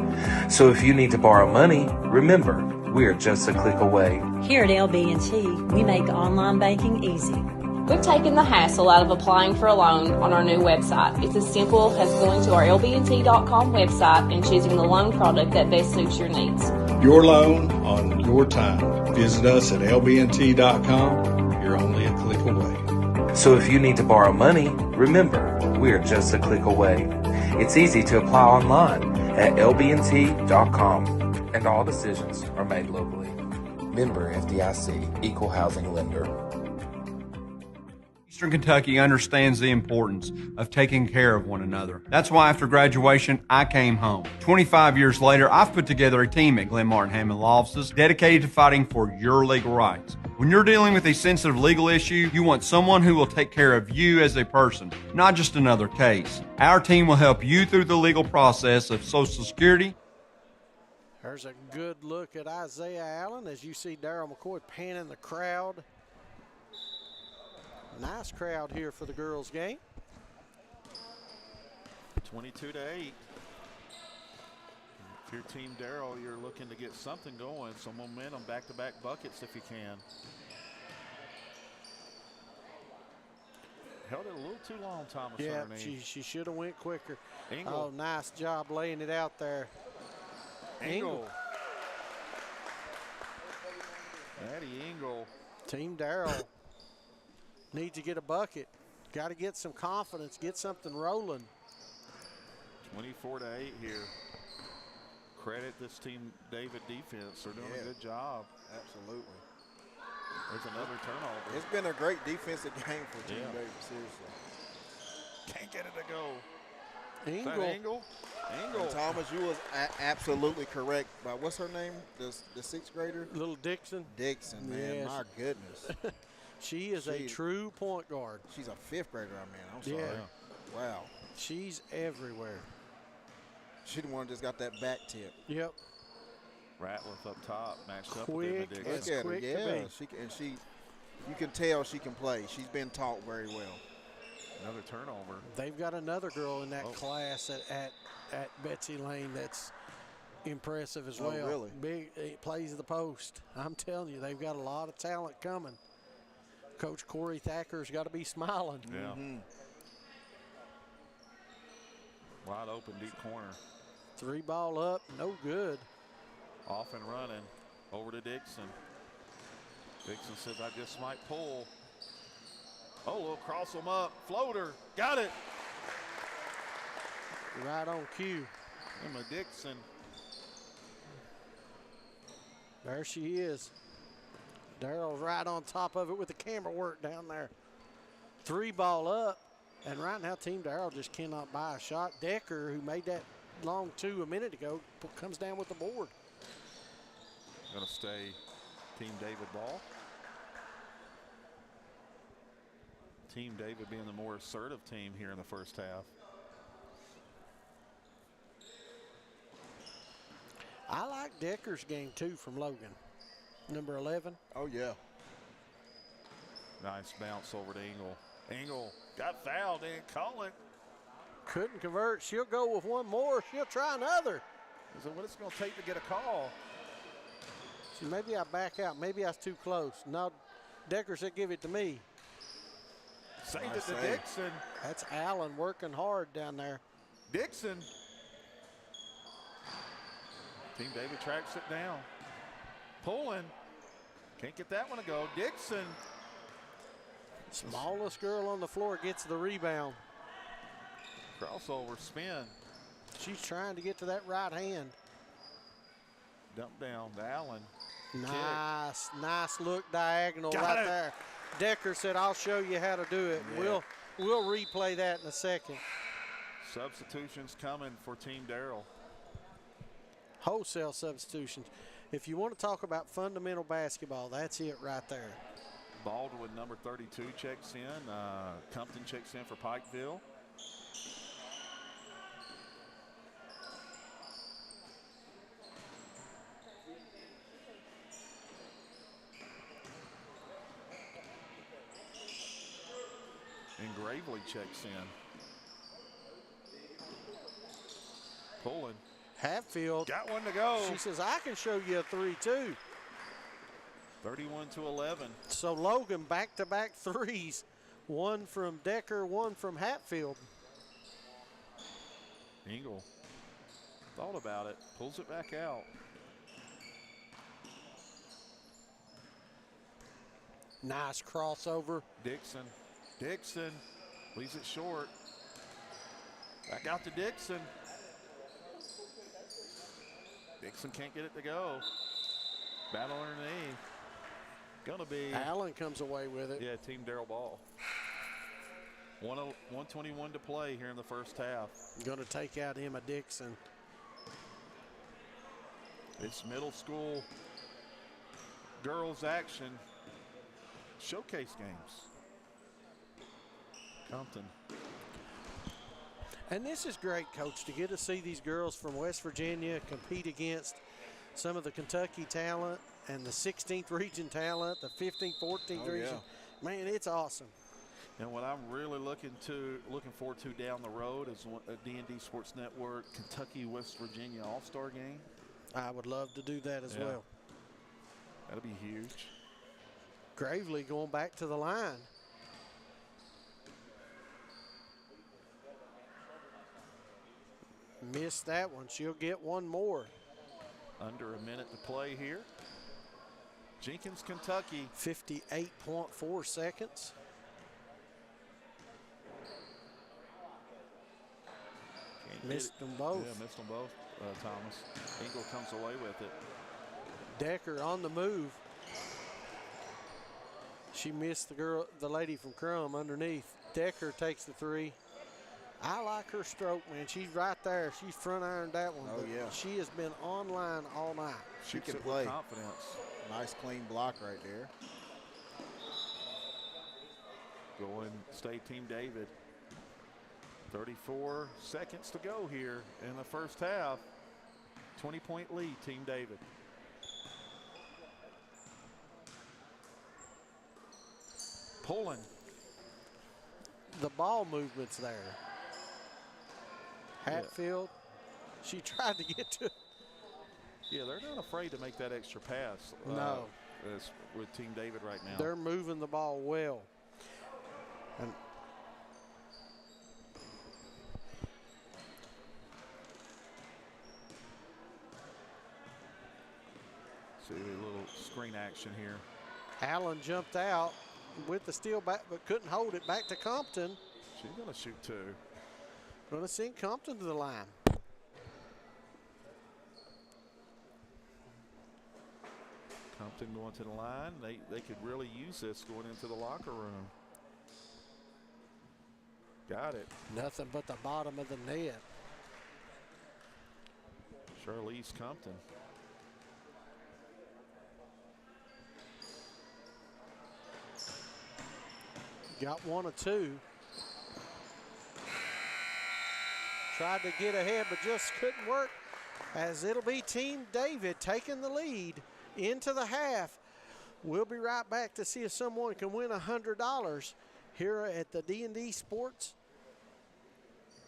Speaker 11: So if you need to borrow money, remember, we are just a click away.
Speaker 12: Here at LB&T, we make online banking easy.
Speaker 13: We've taken the hassle out of applying for a loan on our new website. It's as simple as going to our lbnt.com website and choosing the loan product that best suits your needs.
Speaker 14: Your loan on your time. Visit us at lbnt.com. You're only a click away.
Speaker 11: So if you need to borrow money, remember, we are just a click away. It's easy to apply online at lbnt.com, and all decisions are made locally. Member FDIC, Equal Housing Lender.
Speaker 15: Eastern Kentucky understands the importance of taking care of one another. That's why after graduation, I came home. 25 years later, I've put together a team at Glen Martin Hammond Law Offices dedicated to fighting for your legal rights. When you're dealing with a sensitive legal issue, you want someone who will take care of you as a person, not just another case. Our team will help you through the legal process of Social Security.
Speaker 5: There's a good look at Isaiah Allen as you see Darryl McCoy panning the crowd. Nice crowd here for the girls' game.
Speaker 4: 22-8. If you're Team Darryl, you're looking to get something going, some momentum, back-to-back buckets if you can. Held it a little too long, Thomas.
Speaker 5: Yeah,
Speaker 4: underneath.
Speaker 5: she should have went quicker.
Speaker 4: Engel.
Speaker 5: Oh, nice job laying it out there.
Speaker 4: Engel. Maddie Engel.
Speaker 5: Team Darryl needs to get a bucket. Got to get some confidence, get something rolling.
Speaker 4: 24-8 here. Credit this Team David defense. They're doing a good job.
Speaker 2: Absolutely.
Speaker 4: There's another turnover.
Speaker 2: It's been a great defensive game for Team David, seriously.
Speaker 4: Can't get it to go.
Speaker 5: Engel.
Speaker 2: And Thomas, you was absolutely correct. But what's her name? The sixth grader?
Speaker 5: Little Dixon.
Speaker 2: Dixon, man.
Speaker 5: Yes.
Speaker 2: My goodness.
Speaker 5: She is a true point guard.
Speaker 2: She's a fifth grader, I'm sorry.
Speaker 5: Yeah.
Speaker 2: Wow.
Speaker 5: She's everywhere.
Speaker 2: She the one just got that back tip.
Speaker 5: Yep.
Speaker 4: Ratliff up top, matched up
Speaker 5: Quick
Speaker 4: with
Speaker 2: Look at her, yeah. You can tell she can play. She's been taught very well.
Speaker 4: Another turnover.
Speaker 5: They've got another girl in that class at Betsy Lane that's impressive as well.
Speaker 2: Really?
Speaker 5: Big plays the post. I'm telling you, they've got a lot of talent coming. Coach Corey Thacker's got to be smiling.
Speaker 4: Yeah. Wide open, deep corner.
Speaker 5: 3 ball up, no good.
Speaker 4: Off and running. Over to Dixon. Dixon says, I just might pull. Oh, we'll cross them up. Floater. Got it.
Speaker 5: Right on cue.
Speaker 4: Emma Dixon.
Speaker 5: There she is. Darryl's right on top of it with the camera work down there. 3 ball up. And right now, Team Darryl just cannot buy a shot. Decker, who made that long 2 a minute ago, comes down with the board.
Speaker 4: Going to stay Team David ball. Team David being the more assertive team here in the first half.
Speaker 5: I like Decker's game too from Logan. Number 11.
Speaker 2: Oh, yeah.
Speaker 4: Nice bounce over to Engel. Engel got fouled, didn't call it.
Speaker 5: Couldn't convert. She'll go with one more. She'll try another.
Speaker 4: So what it's going to take to get a call?
Speaker 5: See, maybe I back out. Maybe I was too close. No, Decker said give it to me.
Speaker 4: Saved it to Dixon.
Speaker 5: That's Allen working hard down there.
Speaker 4: Dixon. Team David tracks it down. Pulling. Can't get that one to go. Dixon.
Speaker 5: Smallest girl on the floor gets the rebound.
Speaker 4: Crossover spin.
Speaker 5: She's trying to get to that right hand.
Speaker 4: Dump down to Allen.
Speaker 5: Nice look diagonal right there. Decker said, I'll show you how to do it.
Speaker 4: Yeah.
Speaker 5: We'll replay that in a second.
Speaker 4: Substitutions coming for Team Darryl.
Speaker 5: Wholesale substitutions. If you want to talk about fundamental basketball, that's it right there.
Speaker 4: Baldwin, number 32, checks in. Compton checks in for Pikeville. And Gravely checks in. Pulling.
Speaker 5: Hatfield.
Speaker 4: Got one to go.
Speaker 5: She says, I can show you a 3-2.
Speaker 4: 31-11.
Speaker 5: So Logan back-to-back threes. One from Decker, one from Hatfield.
Speaker 4: Engel thought about it, pulls it back out.
Speaker 5: Nice crossover.
Speaker 4: Dixon leaves it short. Back out to Dixon. Dixon can't get it to go. Battle underneath. Gonna be.
Speaker 5: Allen comes away with it.
Speaker 4: Yeah, Team Darryl ball. 1:21 to play here in the first half.
Speaker 5: Gonna take out Emma Dixon.
Speaker 4: It's middle school girls action showcase games. Compton.
Speaker 5: And this is great, Coach, to get to see these girls from West Virginia compete against some of the Kentucky talent and the 16th region talent, the 15th, 14th region.
Speaker 2: Yeah.
Speaker 5: Man, it's awesome.
Speaker 4: And what I'm really looking forward to down the road is a D&D Sports Network Kentucky-West Virginia All-Star game.
Speaker 5: I would love to do that as well.
Speaker 4: That'll be huge.
Speaker 5: Gravely going back to the line. Missed that one. She'll get one more.
Speaker 4: Under a minute to play here. Jenkins, Kentucky.
Speaker 5: 58.4 seconds. Missed them both.
Speaker 4: Yeah, missed them both, Thomas. Engel comes away with it.
Speaker 5: Decker on the move. She missed the lady from Crum underneath. Decker takes the three. I like her stroke, man. She's right there. She's front ironed that one.
Speaker 2: Oh, yeah.
Speaker 5: She has been online all night.
Speaker 2: She can play. Confidence. Nice clean block right there.
Speaker 4: Going State Team David. 34 seconds to go here in the first half. 20-point lead, Team David. Pulling.
Speaker 5: The ball movement's there. Hatfield, she tried to get to.
Speaker 4: Yeah, they're not afraid to make that extra pass.
Speaker 5: No.
Speaker 4: With Team David right now.
Speaker 5: They're moving the ball well. And
Speaker 4: see a little screen action here.
Speaker 5: Allen jumped out with the steal back, but couldn't hold it. Back to Compton.
Speaker 4: She's going to shoot two.
Speaker 5: Going to send Compton to the line.
Speaker 4: Compton going to the line. They could really use this going into the locker room. Got it.
Speaker 5: Nothing but the bottom of the net.
Speaker 4: Charlize Compton.
Speaker 5: Got one or two. Tried to get ahead, but just couldn't work, as it'll be Team David taking the lead into the half. We'll be right back to see if someone can win $100 here at the D&D Sports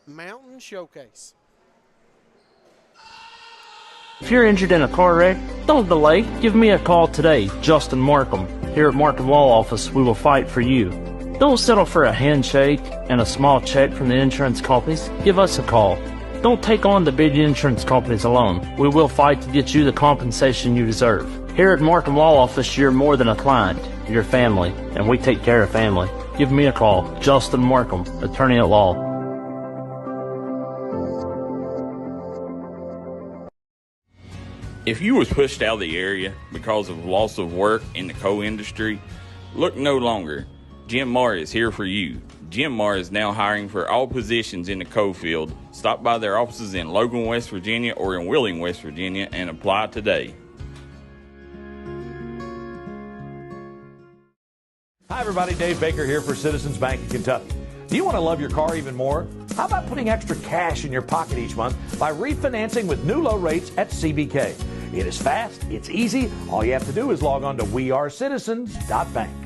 Speaker 5: Mountain Showcase.
Speaker 16: If you're injured in a car wreck, don't delay. Give me a call today, Justin Markham. Here at Markham Law Office, we will fight for you. Don't settle for a handshake and a small check from the insurance companies. Give us a call. Don't take on the big insurance companies alone. We will fight to get you the compensation you deserve. Here at Markham Law Office, you're more than a client. You're family, and we take care of family. Give me a call, Justin Markham, attorney at law.
Speaker 7: If you was pushed out of the area because of loss of work in the coal industry, look no longer. Jim Marr is here for you. Jim Marr is now hiring for all positions in the coal field. Stop by their offices in Logan, West Virginia or in Wheeling, West Virginia and apply today.
Speaker 17: Hi everybody, Dave Baker here for Citizens Bank of Kentucky. Do you want to love your car even more? How about putting extra cash in your pocket each month by refinancing with new low rates at CBK? It is fast, it's easy. All you have to do is log on to wearecitizens.bank.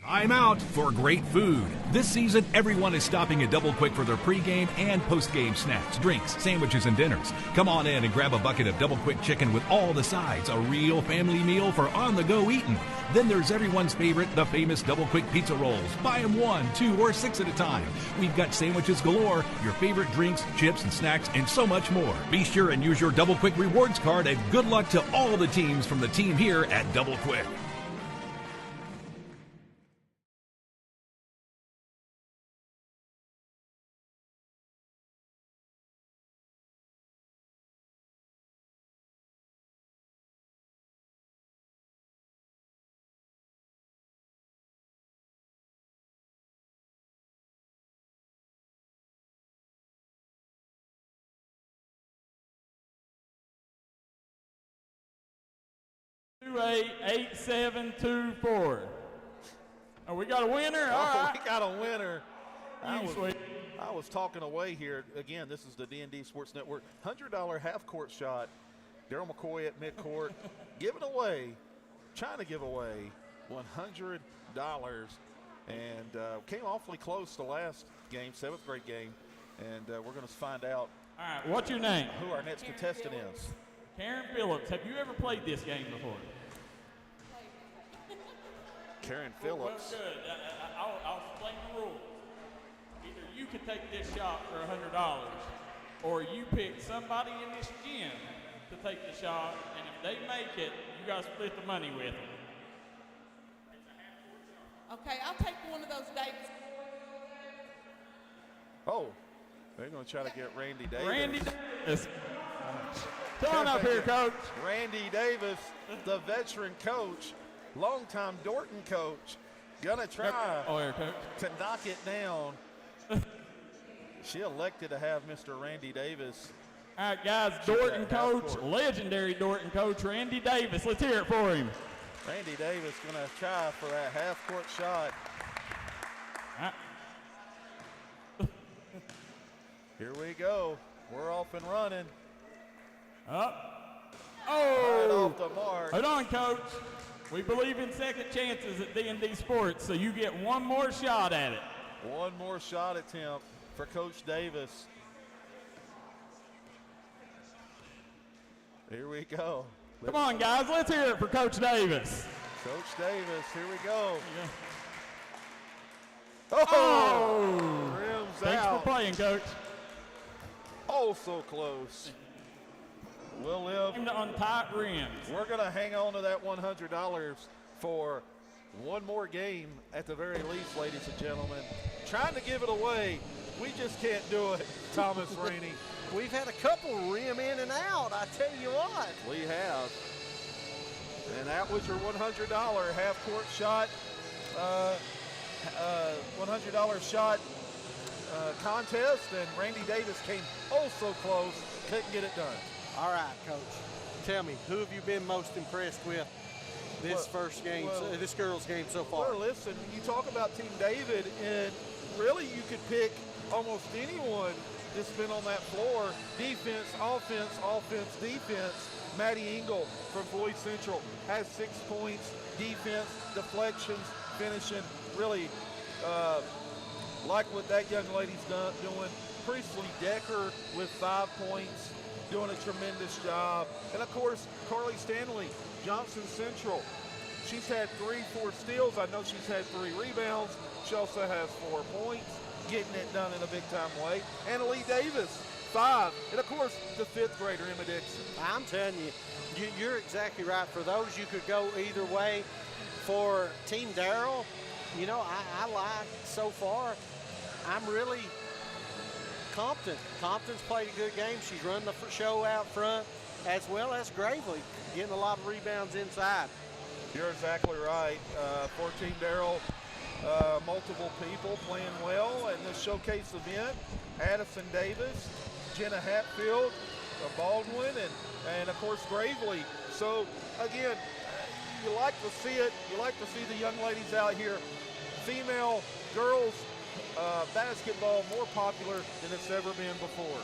Speaker 18: Time out for great food. This season, everyone is stopping at Double Quick for their pregame and postgame snacks, drinks, sandwiches, and dinners. Come on in and grab a bucket of Double Quick chicken with all the sides, a real family meal for on-the-go eating. Then there's everyone's favorite, the famous Double Quick pizza rolls. Buy them 1, 2, or 6 at a time. We've got sandwiches galore, your favorite drinks, chips, and snacks, and so much more. Be sure and use your Double Quick rewards card, and good luck to all the teams from the team here at Double Quick.
Speaker 7: Eight, 8724. Oh, we got a winner? All right.
Speaker 1: We got a winner.
Speaker 4: I was talking away here. Again, this is the D&D Sports Network. $100 half-court shot. Darryl McCoy at midcourt. Giving away, trying to give away $100 and came awfully close the last game, 7th grade game, and we're going to find out.
Speaker 7: All right, what's your name?
Speaker 4: Who our next contestant is.
Speaker 7: Karen Phillips. Have you ever played this game before?
Speaker 4: Karen Phillips.
Speaker 7: Well, good. I'll explain the rules. Either you can take this shot for $100, or you pick somebody in this gym to take the shot, and if they make it, you guys split the money with them.
Speaker 19: Okay, I'll take one of those Davis.
Speaker 4: Oh, they're going to try to get Randy Davis.
Speaker 7: Randy Davis. Come on up here, Coach.
Speaker 4: Randy Davis, the veteran coach, longtime Dorton coach, going to try to knock it down. She elected to have Mr. Randy Davis.
Speaker 7: All right, guys, Dorton coach, legendary Dorton coach, Randy Davis. Let's hear it for him.
Speaker 4: Randy Davis going to try for that half-court shot. Here we go. We're off and running.
Speaker 7: Up.
Speaker 4: Right off the mark.
Speaker 7: Hold on, Coach. We believe in second chances at D&D Sports, so you get one more shot at it.
Speaker 4: One more shot attempt for Coach Davis. Here we go.
Speaker 7: Come on, guys. Let's hear it for Coach Davis.
Speaker 4: Coach Davis, here we go.
Speaker 7: Yeah.
Speaker 4: Oh! Rims
Speaker 7: Thanks
Speaker 4: out.
Speaker 7: for playing, Coach.
Speaker 4: Oh, so close. We'll live
Speaker 7: on tight rims.
Speaker 4: We're going to hang on to that $100 for one more game at the very least, ladies and gentlemen. Trying to give it away. We just can't do it, Thomas Rainey.
Speaker 5: We've had a couple rim in and out, I tell you what.
Speaker 4: We have. And that was your $100 half-court shot, $100 shot contest, and Randy Davis came oh so close, couldn't get it done.
Speaker 5: All right, Coach. Tell me, who have you been most impressed with this first game, this girls' game so far?
Speaker 4: Well, listen, you talk about Team David, and really you could pick almost anyone that's been on that floor. Defense, offense, defense. Maddie Engel from Floyd Central has 6 points. Defense, deflections, finishing. Really like what that young lady's doing. Priestley Decker with 5 points, doing a tremendous job. And of course, Carly Stanley, Johnson Central. She's had 3-4 steals. I know she's had 3 rebounds. She also has 4 points, getting it done in a big-time way. Annalie Davis, 5. And, of course, the 5th grader, Emma Dixon.
Speaker 5: I'm telling you, you're exactly right. For those, you could go either way. For Team Darryl, you know, I like so far. I'm really Compton. Compton's played a good game. She's run the show out front, as well as Gravely, getting a lot of rebounds inside.
Speaker 4: You're exactly right. For Team Darryl, multiple people playing well in this showcase event. Addison Davis, Jenna Hatfield, Baldwin, and of course Gravely. So again, you like to see it. You like to see the young ladies out here. Female, girls basketball more popular than it's ever been before.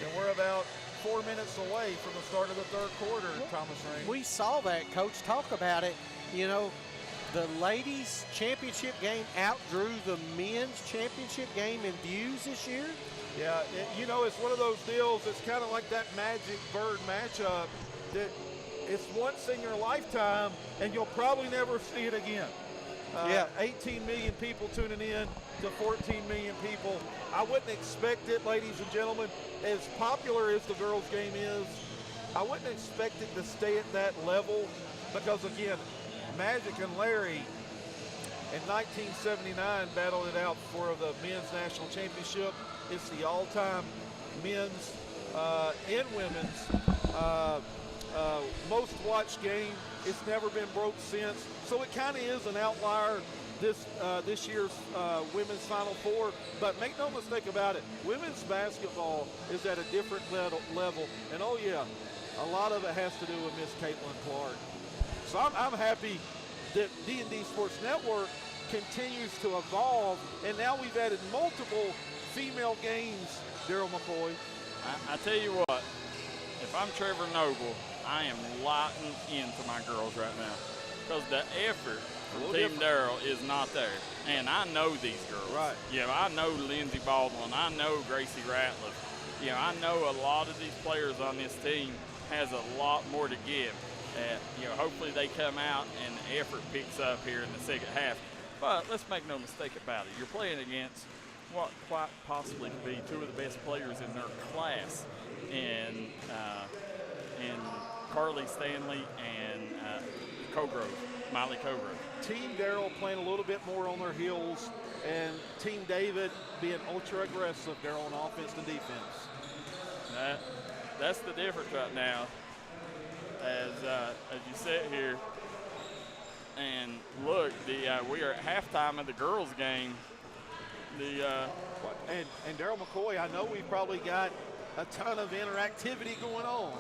Speaker 4: And we're about 4 minutes away from the start of the third quarter, Thomas Rain.
Speaker 5: We saw that, Coach. Talk about it. You know, the ladies' championship game outdrew the men's championship game in views this year.
Speaker 4: Yeah, you know, it's one of those deals. It's kind of like that Magic Bird matchup that it's once in your lifetime, and you'll probably never see it again. 18 million people tuning in to 14 million people. I wouldn't expect it, ladies and gentlemen, as popular as the girls' game is, I wouldn't expect it to stay at that level because, again, Magic and Larry in 1979 battled it out for the men's national championship. It's the all-time men's and women's most watched game. It's never been broke since. So it kind of is an outlier this year's women's Final Four. But make no mistake about it, women's basketball is at a different level. And oh yeah, a lot of it has to do with Miss Caitlin Clark. So I'm happy that D&D Sports Network continues to evolve, and now we've added multiple female games, Darryl McCoy.
Speaker 7: I tell you what, if I'm Trevor Noble, I am lighting into my girls right now. because the effort from Team Darryl is not there. And I know these girls.
Speaker 1: Right.
Speaker 7: I know Lindsey Baldwin. I know Gracie Ratliff. I know a lot of these players on this team has a lot more to give. Hopefully they come out and the effort picks up here in the second half. But let's make no mistake about it. You're playing against what quite possibly could be two of the best players in their class in Carly Stanley and Miley Cogrove.
Speaker 1: Team Darryl playing a little bit more on their heels, and Team David being ultra aggressive, Darryl, on offense and defense.
Speaker 7: That's the difference right now. As you sit here and look, we are at halftime of the girls' game.
Speaker 1: And Darryl McCoy, I know we've probably got a ton of interactivity going on.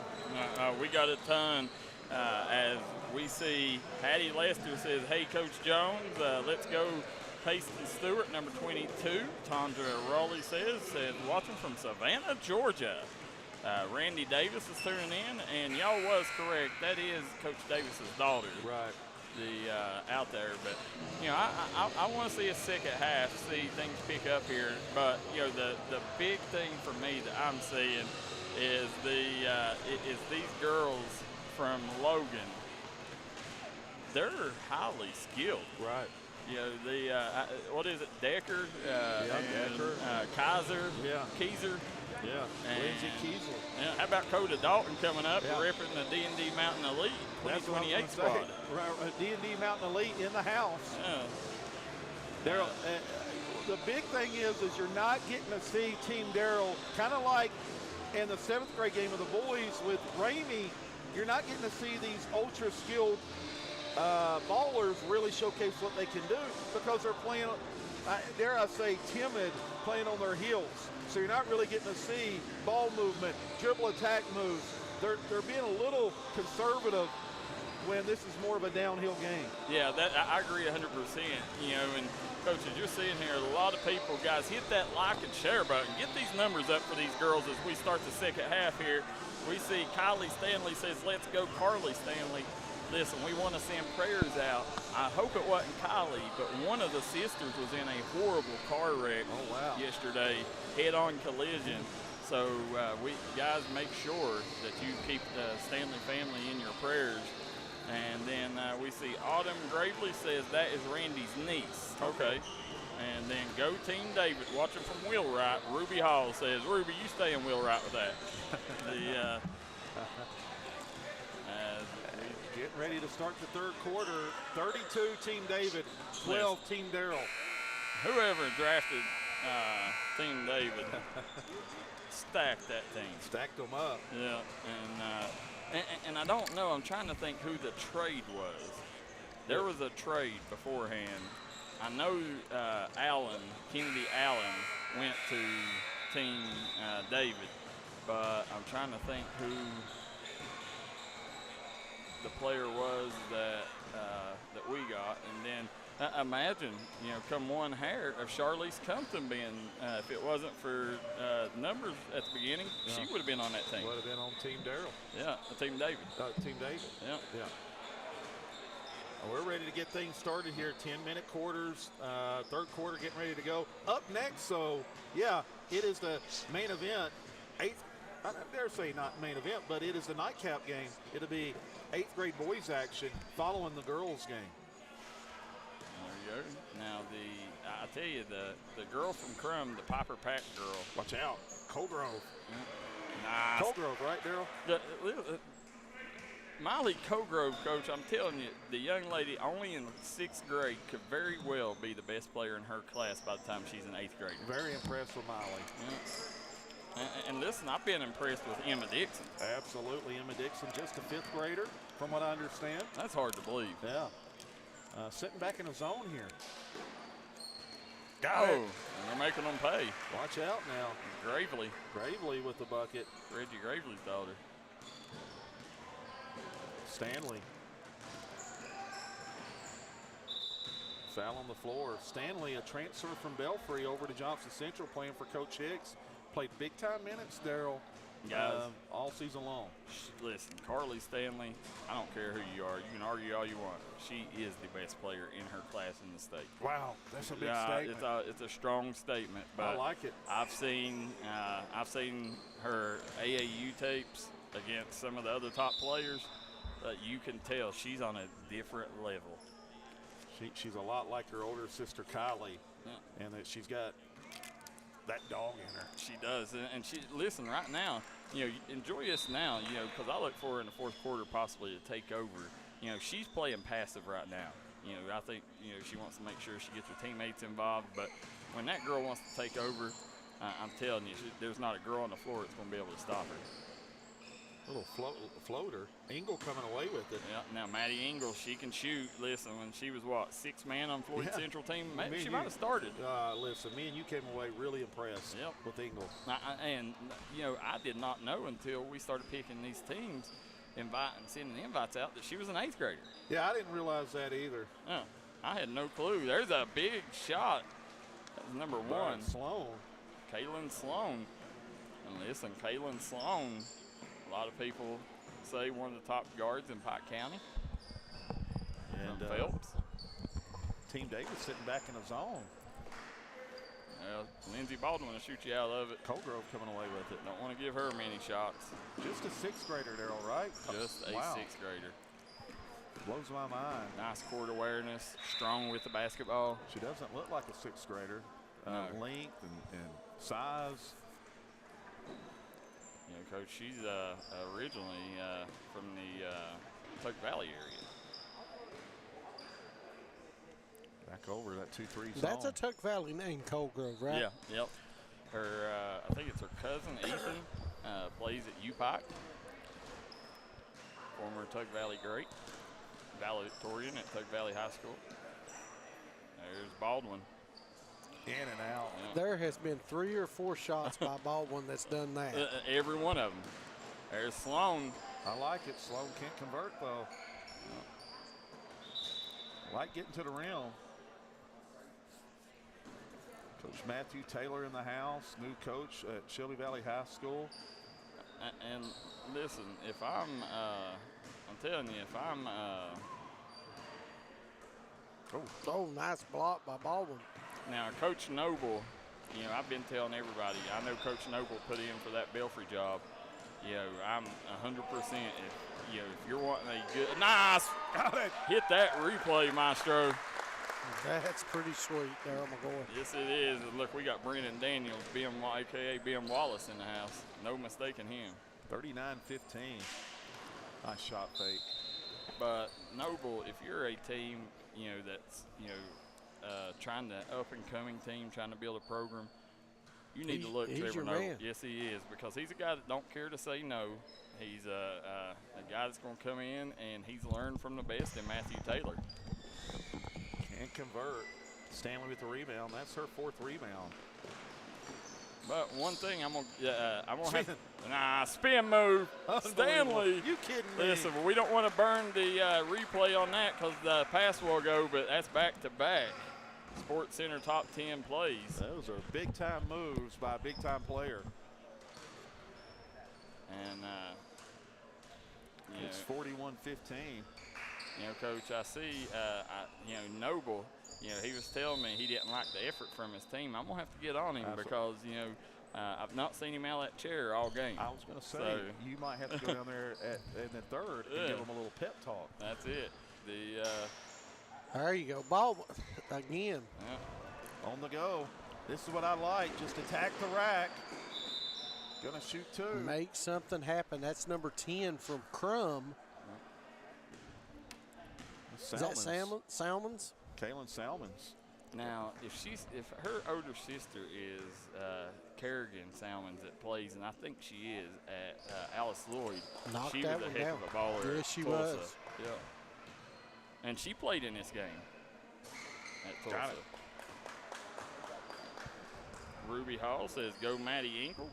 Speaker 7: We got a ton. As we see, Hattie Lester says, "Hey, Coach Jones, let's go." Payson Stewart, number 22. Tondra Raleigh says, watching from Savannah, Georgia. Randy Davis is tuning in, and y'all was correct. That is Coach Davis's daughter.
Speaker 1: Right.
Speaker 7: Out there, but I want to see a second half, see things pick up here. But the big thing for me that I'm seeing is these girls from Logan. They're highly skilled.
Speaker 1: Right.
Speaker 7: What is it, Decker?
Speaker 1: Decker.
Speaker 7: Kaiser.
Speaker 1: Yeah.
Speaker 7: Keiser.
Speaker 1: Yeah. Lindsay Keathley.
Speaker 7: Yeah. How about Coda Dalton coming up,
Speaker 1: Yeah.
Speaker 7: repping the D&D Mountain Elite 2028 squad?
Speaker 1: Right, D&D Mountain Elite in the house.
Speaker 7: Yeah.
Speaker 1: Darryl, the big thing is you're not getting to see Team Darryl, kind of like in the 7th grade game of the boys with Rainey. You're not getting to see these ultra skilled ballers really showcase what they can do because they're playing, dare I say, timid, playing on their heels. So you're not really getting to see ball movement, dribble attack moves. They're being a little conservative when this is more of a downhill game.
Speaker 7: Yeah, I agree 100%. And coaches, you're seeing here a lot of people, guys, hit that like and share button. Get these numbers up for these girls as we start the second half here. We see Kylie Stanley says, "Let's go, Carly Stanley." Listen, we want to send prayers out. I hope it wasn't Kylie, but one of the sisters was in a horrible car wreck yesterday, head-on collision. So we guys make sure that you keep the Stanley family in your prayers. And then we see Autumn Gravely says that is Randy's niece. Okay. And then Go Team David, watching from Wheelwright. Ruby Hall says, "Ruby, you stay in Wheelwright with that."
Speaker 1: Getting ready to start the third quarter. 32 Team David, 12 Team Darryl.
Speaker 7: Whoever drafted Team David stacked that team.
Speaker 1: Stacked them up.
Speaker 7: Yeah, and I don't know. I'm trying to think who the trade was. There was a trade beforehand. I know Kennedy Allen went to Team David, but I'm trying to think who the player was that we got. And then imagine, come one hair of Charlize Compton being, if it wasn't for numbers at the beginning, she would have been on that team.
Speaker 1: Would have been on Team Darryl.
Speaker 7: Yeah, Team David.
Speaker 1: Team David.
Speaker 7: Yeah.
Speaker 1: Yeah. We're ready to get things started here. 10-minute quarters, third quarter getting ready to go. Up next, it is the main event. I dare say not main event, but it is the nightcap game. It'll be 8th grade boys action following the girls game.
Speaker 7: There you go. Now I tell you, the girl from Crum, the Piper Pack girl.
Speaker 1: Watch out, Colgrove.
Speaker 7: Nice.
Speaker 1: Colgrove, right, Darryl?
Speaker 7: Miley Cogrove, Coach, I'm telling you, the young lady only in 6th grade could very well be the best player in her class by the time she's in 8th grade.
Speaker 1: Very impressed with Miley.
Speaker 7: Yeah. And listen, I've been impressed with Emma Dixon.
Speaker 1: Absolutely, Emma Dixon, just a 5th grader, from what I understand.
Speaker 7: That's hard to believe.
Speaker 1: Yeah. Sitting back in the zone here.
Speaker 7: Got it. And they're making them pay.
Speaker 1: Watch out now. Gravely with the bucket.
Speaker 7: Reggie Gravely's daughter.
Speaker 1: Stanley. Foul on the floor. Stanley, a transfer from Belfry over to Johnson Central, playing for Coach Hicks. Played big-time minutes, Darryl,
Speaker 4: guys, all season long.
Speaker 7: Listen, Carly Stanley, I don't care who you are. You can argue all you want. She is the best player in her class in the state.
Speaker 4: Wow, that's a big statement.
Speaker 7: It's a strong statement. But
Speaker 4: I like it.
Speaker 7: I've seen her AAU tapes against some of the other top players. You can tell she's on a different level.
Speaker 4: She's a lot like her older sister Kylie, and that she's got that dog in her.
Speaker 7: She does, and she listen right now. Enjoy this now. Because I look for her in the fourth quarter possibly to take over. She's playing passive right now. I think she wants to make sure she gets her teammates involved. But when that girl wants to take over, I'm telling you, there's not a girl on the floor that's going to be able to stop her.
Speaker 4: A little floater. Engel coming away with it.
Speaker 7: Yeah. Now, Maddie Engel, she can shoot. Listen, when she was, sixth man on Floyd Central team, maybe she might have started.
Speaker 4: Listen, me and you came away really impressed with Engel.
Speaker 7: I did not know until we started picking these teams, sending invites out, that she was an 8th grader.
Speaker 4: Yeah, I didn't realize that either.
Speaker 7: I had no clue. There's a big shot. That was number 1.
Speaker 4: Sloan.
Speaker 7: Kaylin Sloan. And listen, Kaylin Sloan, a lot of people say one of the top guards in Pike County.
Speaker 4: And
Speaker 7: Phelps.
Speaker 4: Team Davis sitting back in the zone.
Speaker 7: Lindsey Baldwin will shoot you out of it.
Speaker 4: Colgrove coming away with it.
Speaker 7: Don't want to give her many shots.
Speaker 4: Just a 6th grader, Darryl, right?
Speaker 7: Just a 6th grader.
Speaker 4: Blows my mind.
Speaker 7: Nice court awareness, strong with the basketball.
Speaker 4: She doesn't look like a 6th grader. Length and size.
Speaker 7: Coach, she's originally from the Tuck Valley area.
Speaker 4: Back over that 2-3 zone.
Speaker 5: That's a Tuck Valley name, Colgrove, right?
Speaker 7: Yeah, yep. Her, I think it's her cousin, Ethan, plays at UPike. Former Tuck Valley great. Valedictorian at Tuck Valley High School. There's Baldwin.
Speaker 4: In and out.
Speaker 5: Yeah. There has been 3 or 4 shots by Baldwin that's done that.
Speaker 7: Every one of them. There's Sloan.
Speaker 4: I like it. Sloan can't convert, though. Like getting to the rim. Coach Matthew Taylor in the house, new coach at Shelby Valley High School.
Speaker 7: And listen, if I'm telling you, if I'm
Speaker 5: oh, nice block by Baldwin.
Speaker 7: Now, Coach Noble, I've been telling everybody, I know Coach Noble put in for that Belfry job. I'm 100%. If you're wanting a good, nice, hit that replay, Maestro.
Speaker 5: That's pretty sweet, Darryl McCoy.
Speaker 7: Yes, it is. And look, we got Brennan Daniels, a.k.a. Ben Wallace, in the house. No mistaking him.
Speaker 4: 39-15. Nice shot fake.
Speaker 7: But Noble, if you're a team, that's trying to up-and-coming team, trying to build a program, you need to look to Trevor Noble. Man. Yes, he is, because he's a guy that don't care to say no. He's a guy that's going to come in, and he's learned from the best in Matthew Taylor.
Speaker 4: Can't convert. Stanley with the rebound. That's her 4th rebound.
Speaker 7: But one thing I'm gonna have spin move. Stanley.
Speaker 4: You kidding me?
Speaker 7: Listen, we don't want to burn the replay on that because the pass will go, but that's back to back. Sports Center top 10 plays.
Speaker 4: Those are big time moves by a big time player.
Speaker 7: And
Speaker 4: it's 41-15.
Speaker 7: Coach, I see, Noble, he was telling me he didn't like the effort from his team. I'm going to have to get on him because, I've not seen him out of that chair all game.
Speaker 4: I was going to say, you might have to go down there in the 3rd and give him a little pep talk.
Speaker 7: That's it.
Speaker 5: There you go. Ball again.
Speaker 4: Yeah. On the go. This is what I like. Just attack the rack. Going to shoot 2.
Speaker 5: Make something happen. That's number 10 from Crum. Is that Salmons?
Speaker 4: Kaylin Salmons.
Speaker 7: Now, if her older sister is Kerrigan Salmons that plays, and I think she is at Alice Lloyd, she was a heck of a baller.
Speaker 5: Yes, she was.
Speaker 7: Yeah. And she played in this game at Tulsa.
Speaker 4: Got it.
Speaker 7: Ruby Hall says, go Maddie Engel.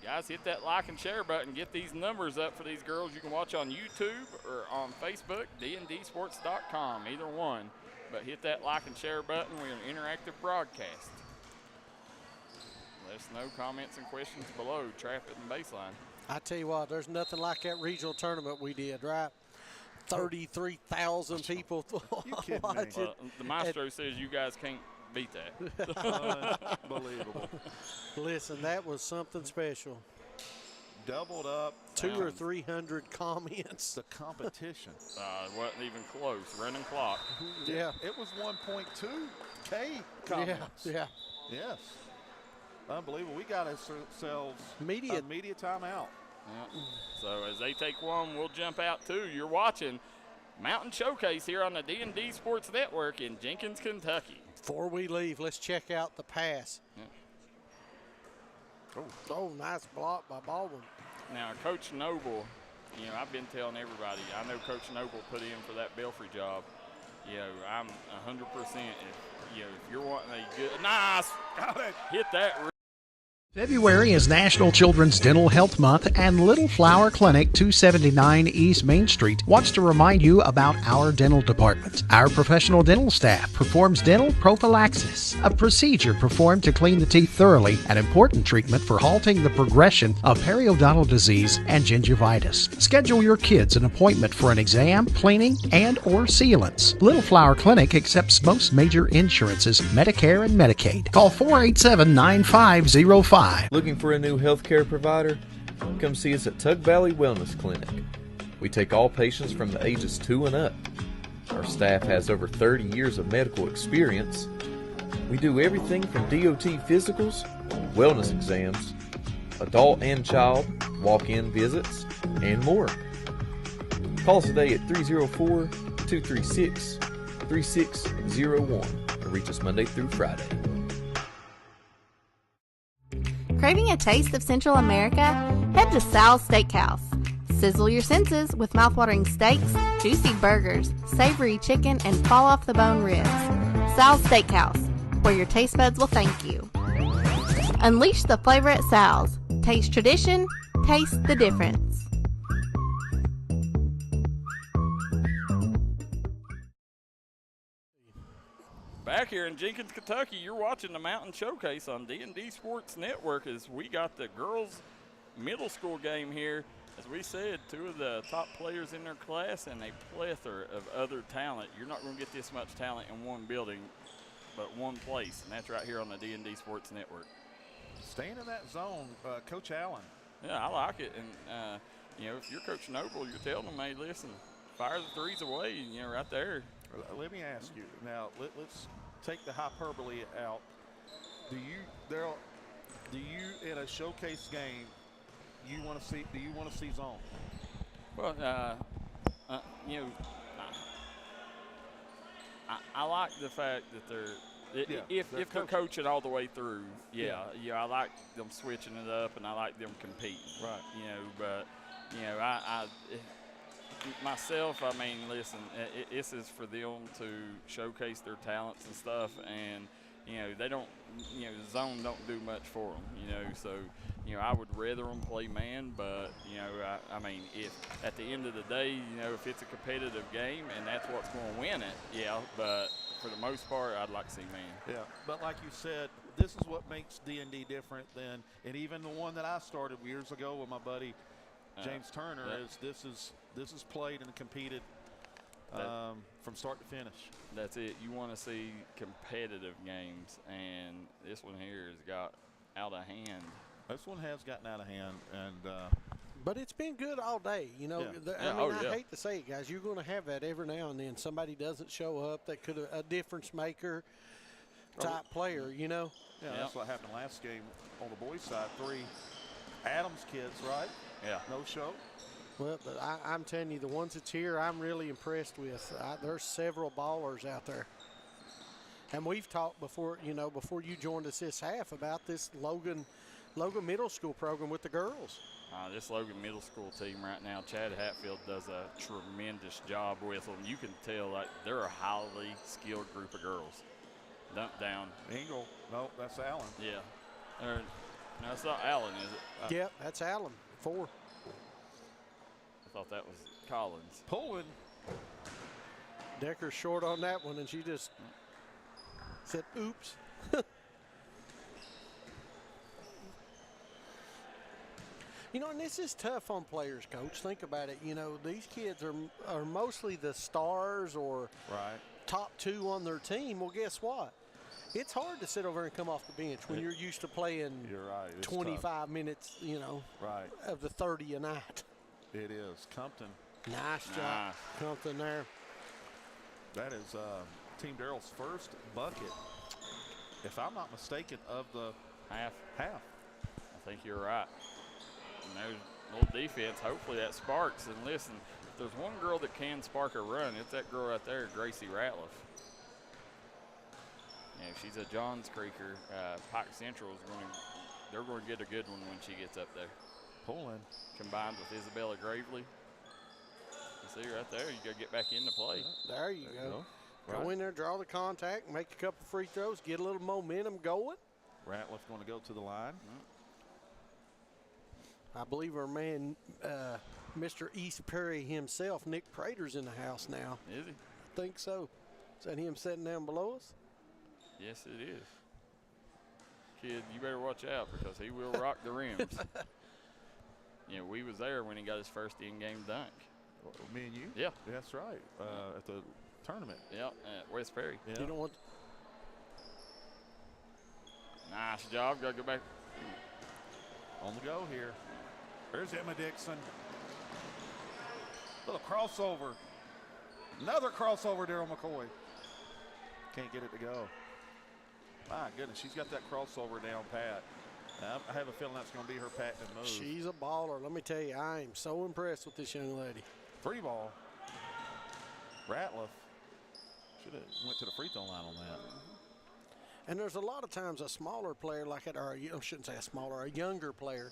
Speaker 7: Guys, hit that like and share button. Get these numbers up for these girls. You can watch on YouTube or on Facebook, dndsports.com, either one. But hit that like and share button. We're an interactive broadcast.
Speaker 20: There's no comments and questions below. Trap it in baseline.
Speaker 5: I tell you what, there's nothing like that regional tournament we did, right? 33,000 people watch it.
Speaker 20: The maestro says you guys can't beat that.
Speaker 4: Unbelievable.
Speaker 5: Listen, that was something special.
Speaker 4: Doubled up.
Speaker 5: 200 or 300 comments.
Speaker 4: The competition.
Speaker 20: Wasn't even close. Running clock.
Speaker 5: Yeah.
Speaker 4: It was 1.2K comments.
Speaker 5: Yeah.
Speaker 4: Yes. Unbelievable. We got ourselves a media timeout.
Speaker 20: Yeah. So as they take one, we'll jump out too. You're watching Mountain Showcase here on the D&D Sports Network in Jenkins, Kentucky.
Speaker 5: Before we leave, let's check out the pass.
Speaker 20: Yeah.
Speaker 5: Oh, nice block by Baldwin.
Speaker 20: Now, Coach Noble, I've been telling everybody, I know Coach Noble put in for that Belfry job. I'm 100%. If you're wanting a good, nice, hit that.
Speaker 6: February is National Children's Dental Health Month, and Little Flower Clinic, 279 East Main Street, wants to remind you about our dental department. Our professional dental staff performs dental prophylaxis, a procedure performed to clean the teeth thoroughly, an important treatment for halting the progression of periodontal disease and gingivitis. Schedule your kids an appointment for an exam, cleaning, and or sealants. Little Flower Clinic accepts most major insurances, Medicare and Medicaid. Call 487-9505.
Speaker 21: Looking for a new healthcare provider? Come see us at Tug Valley Wellness Clinic. We take all patients from the ages 2 and up. Our staff has over 30 years of medical experience. We do everything from DOT physicals, wellness exams, adult and child, walk-in visits, and more. Call us today at 304-236-3601 and reach us Monday through Friday.
Speaker 10: Craving a taste of Central America? Head to Sal's Steakhouse. Sizzle your senses with mouthwatering steaks, juicy burgers, savory chicken, and fall-off-the-bone ribs. Sal's Steakhouse, where your taste buds will thank you. Unleash the flavor at Sal's. Taste tradition, taste the difference.
Speaker 20: Back here in Jenkins, Kentucky, you're watching the Mountain Showcase on D&D Sports Network as we got the girls' middle school game here. As we said, 2 of the top players in their class and a plethora of other talent. You're not going to get this much talent in one building, but one place, and that's right here on the D&D Sports Network.
Speaker 4: Staying in that zone, Coach Allen.
Speaker 20: Yeah, I like it. And, if you're Coach Noble, you're telling them, hey, listen, fire the threes away, right there.
Speaker 4: Let me ask you now. Let's take the hyperbole out. Do you, Darryl? Do you in a showcase game? Do you want to see zone?
Speaker 20: Well, I like the fact that if they're coaching all the way through. I like them switching it up, and I like them competing.
Speaker 4: Right.
Speaker 20: But I myself, listen, this is for them to showcase their talents and stuff, and they don't, the zone don't do much for them, so I would rather them play man, but if at the end of the day, if it's a competitive game and that's what's going to win it, but for the most part, I'd like to see man.
Speaker 4: Yeah, but like you said, this is what makes D&D different than, and even the one that I started years ago with my buddy James Turner, this is played and competed from start to finish.
Speaker 20: That's it. You want to see competitive games, and this one here has got out of hand.
Speaker 4: This one has gotten out of hand, and
Speaker 5: but it's been good all day. I hate to say it, guys. You're going to have that every now and then. Somebody doesn't show up that could a difference maker type player.
Speaker 4: Yeah, that's what happened last game on the boys' side. 3 Adams kids, right?
Speaker 20: Yeah.
Speaker 4: No show.
Speaker 5: Well, but I'm telling you, the ones that's here, I'm really impressed with. There's several ballers out there. And we've talked before, before you joined us this half about this Logan Middle School program with the girls.
Speaker 20: This Logan Middle School team right now, Chad Hatfield does a tremendous job with them. You can tell they're a highly skilled group of girls. Dump down.
Speaker 4: Engel. No, that's Allen.
Speaker 20: Yeah. No, it's not Allen, is it?
Speaker 5: Yep, that's Allen. 4.
Speaker 20: I thought that was Collins.
Speaker 4: Pulling.
Speaker 5: Decker's short on that one, and she just said, oops. You know, and this is tough on players, Coach. Think about it. You know, these kids are mostly the stars or top 2 on their team. Well, guess what? It's hard to sit over and come off the bench when you're used to playing 25 minutes, you know, of the 30 a night.
Speaker 4: It is. Compton.
Speaker 5: Nice job, Compton there.
Speaker 4: That is Team Darryl's first bucket, if I'm not mistaken, of the
Speaker 20: half.
Speaker 4: I
Speaker 20: think you're right. And there's a little defense. Hopefully that sparks. And listen, if there's one girl that can spark a run, it's that girl right there, Gracie Ratliff. You know, she's a Johns Creeker. Pike Central they're going to get a good one when she gets up there.
Speaker 4: Pulling.
Speaker 20: Combined with Isabella Gravely. You see right there, you got to get back into play.
Speaker 5: There you go. Go in there, draw the contact, make a couple free throws, get a little momentum going.
Speaker 4: Ratliff going to go to the line.
Speaker 5: I believe our man, Mr. East Perry himself, Nick Prater's in the house now.
Speaker 20: Is he?
Speaker 5: I think so. Is that him sitting down below us?
Speaker 20: Yes, it is. Kid, you better watch out because he will rock the rims. You know, we was there when he got his first in-game dunk.
Speaker 4: Me and you?
Speaker 20: Yeah.
Speaker 4: That's right. At the tournament.
Speaker 20: Yeah, at West Perry.
Speaker 4: Yeah.
Speaker 5: You know what?
Speaker 20: Nice job. Got to go back.
Speaker 4: On the go here. There's Emma Dixon. Little crossover. Another crossover, Darryl McCoy. Can't get it to go. My goodness, she's got that crossover down pat. I have a feeling that's going to be her patent move.
Speaker 5: She's a baller. Let me tell you, I am so impressed with this young lady.
Speaker 4: Free ball. Ratliff should have went to the free throw line on that.
Speaker 5: And there's a lot of times a smaller player like it, or I shouldn't say a smaller, a younger player.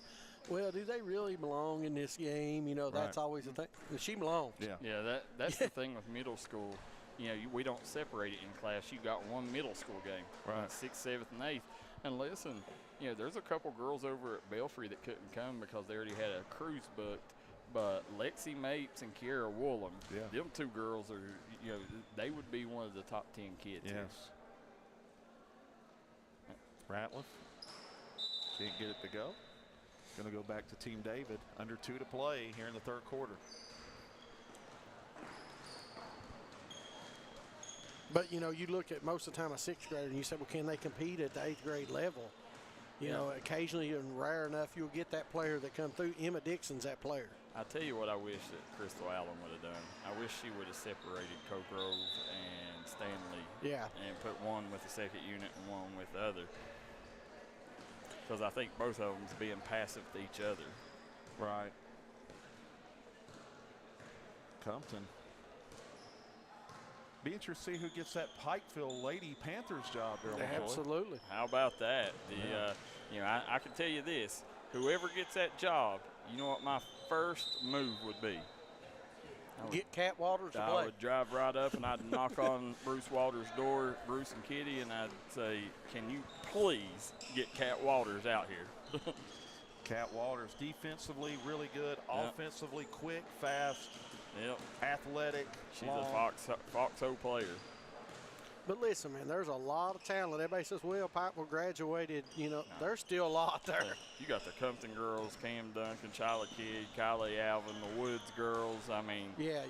Speaker 5: Well, do they really belong in this game? You know, that's always the thing. She belongs.
Speaker 20: Yeah, that's the thing with middle school. You know, we don't separate it in class. You got one middle school game, 6th, 7th, and 8th. And listen, you know, there's a couple girls over at Belfry that couldn't come because they already had a cruise booked. But Lexi Mapes and Kiara Woolham, them 2 girls are, you know, they would be one of the top 10 kids.
Speaker 4: Yes. Ratliff can't get it to go. Going to go back to Team David. Under 2 to play here in the 3rd quarter.
Speaker 5: But, you know, you look at most of the time a 6th grader and you say, well, can they compete at the 8th grade level? You know, occasionally and rare enough you'll get that player that come through. Emma Dixon's that player.
Speaker 20: I tell you what I wish that Crystal Allen would have done. I wish she would have separated Cogrove and Stanley.
Speaker 5: Yeah.
Speaker 20: And put one with the 2nd unit and one with the other. Because I think both of them's being passive to each other.
Speaker 4: Right. Compton. Be interested to see who gets that Pikeville Lady Panthers job, Darryl.
Speaker 5: Absolutely.
Speaker 20: How about that? You know, I can tell you this. Whoever gets that job, you know what my first move would be?
Speaker 5: Get Cat Waters to play.
Speaker 20: I would drive right up and I'd knock on Bruce Waters' door, Bruce and Kitty, and I'd say, can you please get Cat Waters out here?
Speaker 4: Cat Waters defensively really good, offensively quick, fast, athletic.
Speaker 20: She's a Foxhole player.
Speaker 5: But listen, man, there's a lot of talent. Everybody says, well, Pikeville graduated. You know, there's still a lot there.
Speaker 20: You got the Compton girls, Cam Duncan, Chyla Kidd, Kylie Alvin, the Woods girls. I mean.
Speaker 5: Yeah,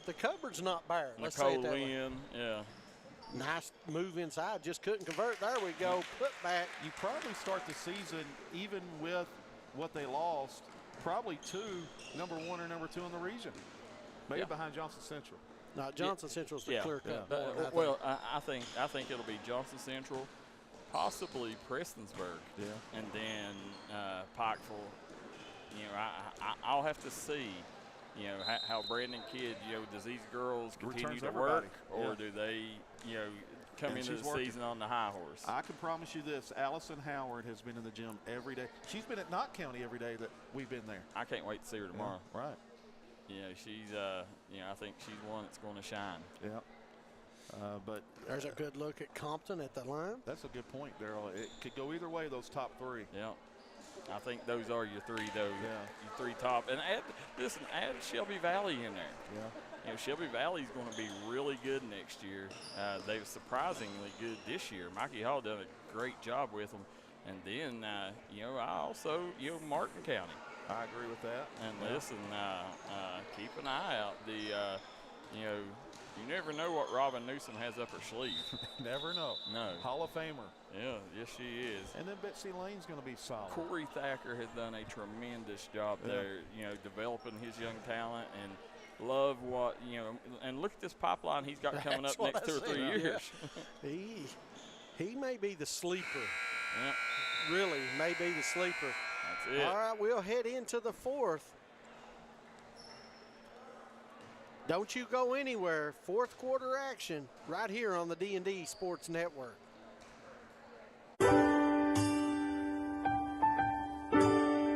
Speaker 5: the cupboard's not bare. Let's
Speaker 20: Nicole
Speaker 5: say it that way.
Speaker 20: Lynn,
Speaker 5: Nice move inside. Just couldn't convert. There we go. Put back.
Speaker 4: You probably start the season, even with what they lost, probably 2, number 1 or number 2 in the region. Maybe behind Johnson Central.
Speaker 5: No, Johnson Central's the clear-cut boy.
Speaker 20: Well, I think it'll be Johnson Central, possibly Prestonsburg, and then Pikeville. You know, I'll have to see. You know how Brandon Kidd. You know, does these girls continue to work, or do they, you know, come into the season on the high horse?
Speaker 4: I can promise you this: Allison Howard has been in the gym every day. She's been at Knott County every day that we've been there.
Speaker 20: I can't wait to see her tomorrow.
Speaker 4: Yeah, right.
Speaker 20: You know, she's, you know, I think she's one that's going to shine.
Speaker 4: Yeah. But
Speaker 5: there's a good look at Compton at the line.
Speaker 4: That's a good point, Darryl. It could go either way, those top 3.
Speaker 20: Yeah. I think those are your 3, though. Yeah. Your 3 top. And add Shelby Valley in there.
Speaker 4: Yeah.
Speaker 20: You know, Shelby Valley's going to be really good next year. They were surprisingly good this year. Mikey Hall done a great job with them. And then, you know, I also, you know, Martin County.
Speaker 4: I agree with that.
Speaker 20: And listen, keep an eye out. You never know what Robin Newsom has up her sleeve.
Speaker 4: Never know.
Speaker 20: No.
Speaker 4: Hall of Famer.
Speaker 20: Yeah, yes she is.
Speaker 4: And then Betsy Lane's going to be solid.
Speaker 20: Corey Thacker has done a tremendous job there, developing his young talent, and love what, and look at this pipeline he's got coming up next 2 or 3 years.
Speaker 5: Yeah. He may be the sleeper.
Speaker 20: Yeah.
Speaker 5: Really, may be the sleeper.
Speaker 20: That's it.
Speaker 5: All right, we'll head into the fourth. Don't you go anywhere. Fourth quarter action right here on the D&D Sports Network.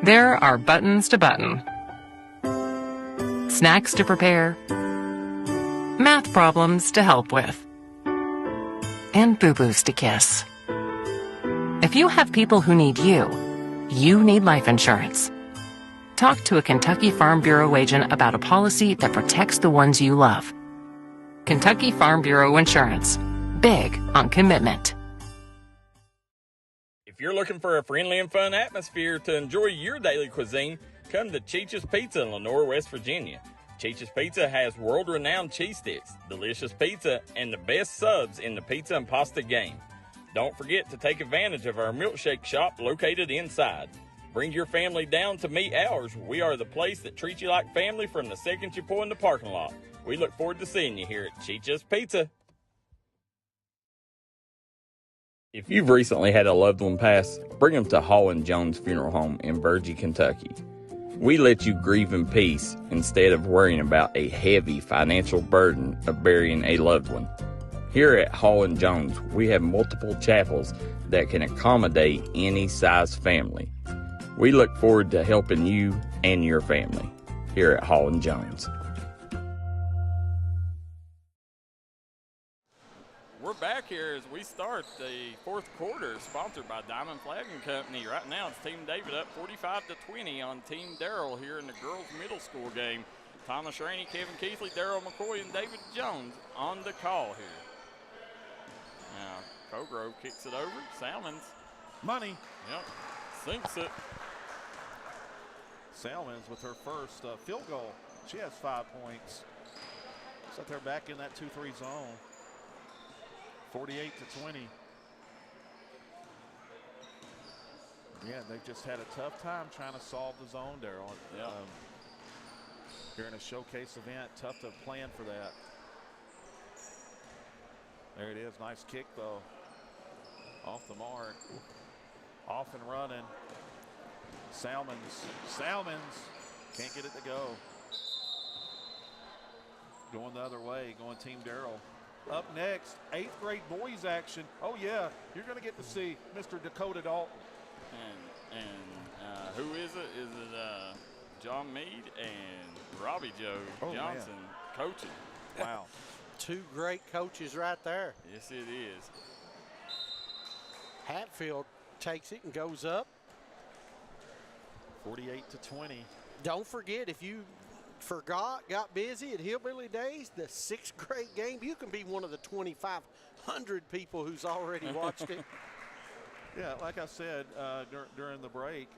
Speaker 3: There are buttons to button, snacks to prepare, math problems to help with, and boo-boos to kiss. If you have people who need you, you need life insurance. Talk to a Kentucky Farm Bureau agent about a policy that protects the ones you love. Kentucky Farm Bureau Insurance. Big on commitment.
Speaker 7: If you're looking for a friendly and fun atmosphere to enjoy your daily cuisine, come to Cheech's Pizza in Lenore, West Virginia. Cheech's Pizza has world-renowned cheese sticks, delicious pizza, and the best subs in the pizza and pasta game. Don't forget to take advantage of our milkshake shop located inside. Bring your family down to meet ours. We are the place that treats you like family from the second you pull in the parking lot. We look forward to seeing you here at Cheech's Pizza. If you've recently had a loved one pass, bring them to Hall & Jones Funeral Home in Burgee, Kentucky. We let you grieve in peace instead of worrying about a heavy financial burden of burying a loved one. Here at Hall & Jones, we have multiple chapels that can accommodate any size family. We look forward to helping you and your family here at Hall & Jones. We're back here as we start the fourth quarter, sponsored by Diamond Flagging Company. Right now, it's Team David up 45-20 on Team Darryl here in the girls' middle school game. Thomas Rainey, Kevin Keathley, Darryl McCoy, and David Jones on the call here. Now, Cogrove kicks it over. Salmons.
Speaker 4: Money.
Speaker 7: Yep. Sinks it.
Speaker 4: Salmons with her first field goal. She has 5 points. So they're back in that 2-3 zone. 48-20. Yeah, they've just had a tough time trying to solve the zone, Darryl.
Speaker 7: Yeah.
Speaker 4: Here in a showcase event, tough to plan for that. There it is, nice kick though. Off the mark, off and running. Salmons can't get it to go. Going the other way, going Team Darryl. Up next, 8th grade boys action. Oh yeah, you're gonna get to see Mr. Dakota Dalton.
Speaker 20: And who is it? Is it John Meade and Robbie Joe Johnson coaching?
Speaker 4: Wow.
Speaker 5: 2 great coaches right there.
Speaker 20: Yes, it is.
Speaker 5: Hatfield takes it and goes up.
Speaker 4: 48-20.
Speaker 5: Don't forget, if you got busy at Hillbilly Days, the 6th grade game, you can be one of the 2,500 people who's already watched it.
Speaker 4: Yeah, like I said during the break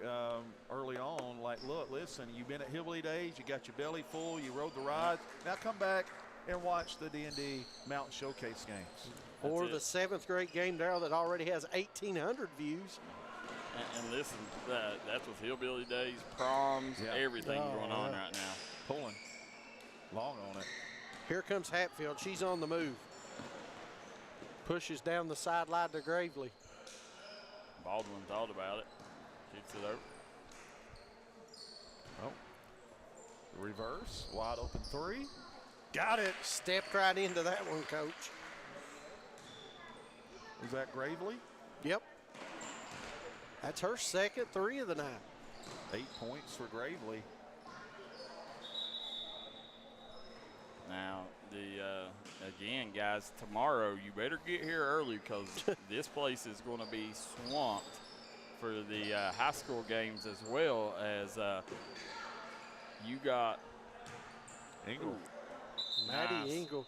Speaker 4: early on, like, look, listen, you've been at Hillbilly Days, you got your belly full, you rode the rides. Now come back and watch the D&D Mountain Showcase games.
Speaker 5: Or the 7th grade game, Darryl, that already has 1,800 views.
Speaker 20: And listen, that's with Hillbilly Days, proms, everything going on right now.
Speaker 4: Pulling long on it.
Speaker 5: Here comes Hatfield. She's on the move. Pushes down the sideline to Gravely.
Speaker 20: Baldwin thought about it. Kicks it over.
Speaker 4: Oh. Reverse. Wide open 3. Got it.
Speaker 5: Stepped right into that one, Coach.
Speaker 4: Is that Gravely?
Speaker 5: Yep. That's her second 3 of the night.
Speaker 4: 8 points for Gravely.
Speaker 20: Now, again, guys, tomorrow you better get here early because this place is going to be swamped for the high school games as well as you got
Speaker 4: Engel.
Speaker 5: Maddie Engel.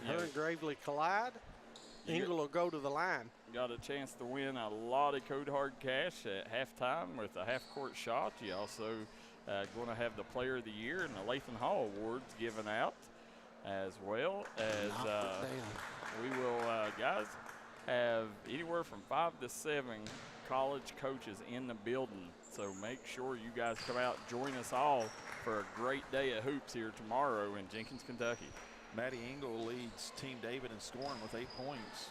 Speaker 5: Her and Gravely collide. Engle will go to the line.
Speaker 20: Got a chance to win a lot of Code Hard cash at halftime with a half-court shot. You also going to have the Player of the Year and the Lathan Hall Awards given out, as well as we will, guys, have anywhere from 5 to 7 college coaches in the building. So make sure you guys come out, join us all for a great day of hoops here tomorrow in Jenkins, Kentucky.
Speaker 4: Maddie Engle leads Team David in scoring with 8 points.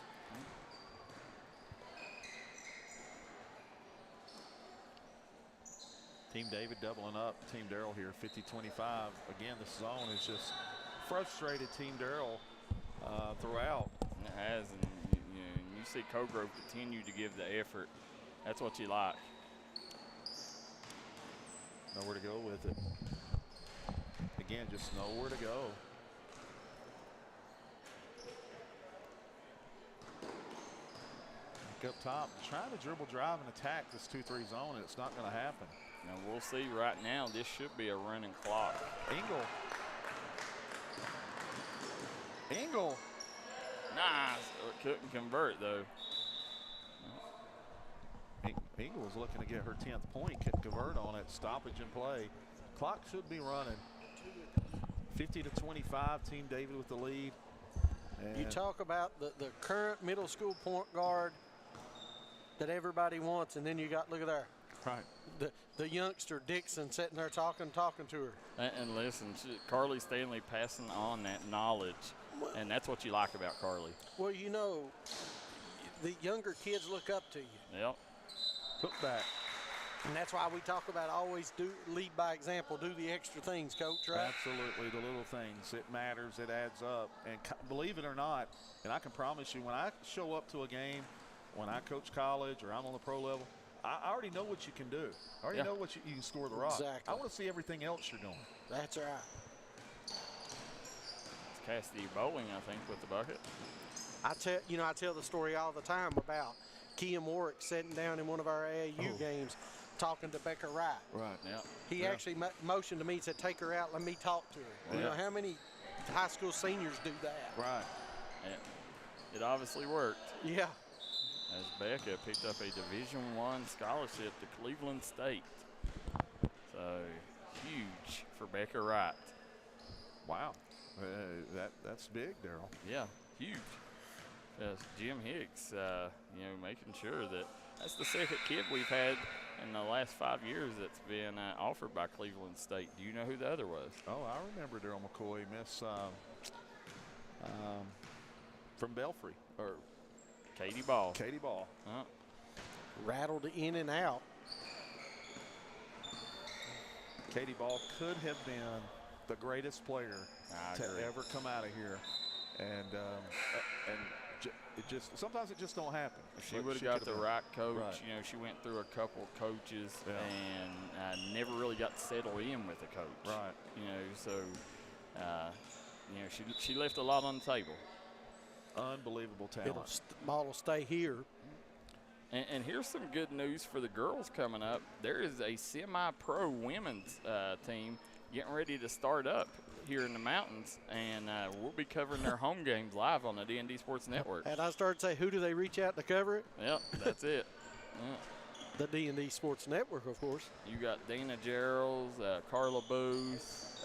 Speaker 4: Team David doubling up. Team Darryl here, 50-25. Again, the zone is just frustrated Team Darryl throughout.
Speaker 20: It has, and you see Cogrove continue to give the effort. That's what you like.
Speaker 4: Nowhere to go with it. Again, just nowhere to go. Back up top, trying to dribble, drive, and attack this 2-3 zone, and it's not going to happen.
Speaker 20: Now we'll see right now. This should be a running clock.
Speaker 4: Engle.
Speaker 20: Nice. Couldn't convert, though.
Speaker 4: Engle was looking to get her 10th point, couldn't convert on it. Stoppage in play. Clock should be running. 50-25, Team David with the lead. And
Speaker 5: you talk about the current middle school point guard that everybody wants, and then you got, look at there.
Speaker 4: Right.
Speaker 5: The youngster Dixon sitting there talking to her.
Speaker 20: And listen, Carly Stanley passing on that knowledge, and that's what you like about Carly.
Speaker 5: Well, you know, the younger kids look up to you.
Speaker 20: Yep.
Speaker 4: Put back.
Speaker 5: And that's why we talk about always lead by example, do the extra things, Coach, right?
Speaker 4: Absolutely, the little things. It matters, it adds up. And believe it or not, and I can promise you, when I show up to a game, when I coach college or I'm on the pro level, I already know what you can do. I already know what you can score the rock.
Speaker 5: Exactly.
Speaker 4: I want to see everything else you're doing.
Speaker 5: That's right.
Speaker 20: It's Cassidy Bowling, I think, with the bucket.
Speaker 5: I tell the story all the time about Keam Warwick sitting down in one of our AAU games talking to Becca Wright.
Speaker 4: Right.
Speaker 20: Yeah.
Speaker 5: He actually motioned to me and said, take her out, let me talk to her.
Speaker 4: Yeah.
Speaker 5: You know, how many high school seniors do that?
Speaker 4: Right.
Speaker 20: Yeah. It obviously worked.
Speaker 5: Yeah.
Speaker 20: As Becca picked up a Division I scholarship to Cleveland State. So huge for Becca Wright.
Speaker 4: Wow. That's big, Darryl.
Speaker 20: Yeah, huge. Jim Hicks, making sure that's the second kid we've had in the last 5 years that's been offered by Cleveland State. Do you know who the other was?
Speaker 4: Oh, I remember Darryl McCoy, Miss from Belfry, or
Speaker 20: Katie Ball.
Speaker 4: Katie Ball.
Speaker 5: Rattled in and out.
Speaker 4: Katie Ball could have been the greatest player to ever come out of here, and it just sometimes it just don't happen.
Speaker 20: If she would have got the right coach, she went through a couple coaches and never really got settled in with a coach.
Speaker 4: Right.
Speaker 20: She left a lot on the table.
Speaker 4: Unbelievable talent.
Speaker 5: Ball will stay here.
Speaker 20: And here's some good news for the girls coming up. There is a semi-pro women's team getting ready to start up here in the mountains, and we'll be covering their home games live on the D&D Sports Network.
Speaker 5: And I started to say, who do they reach out to cover it?
Speaker 20: Yep, that's it. Yeah.
Speaker 5: The D&D Sports Network, of course.
Speaker 20: You got Dana Gerald, Carla Booth,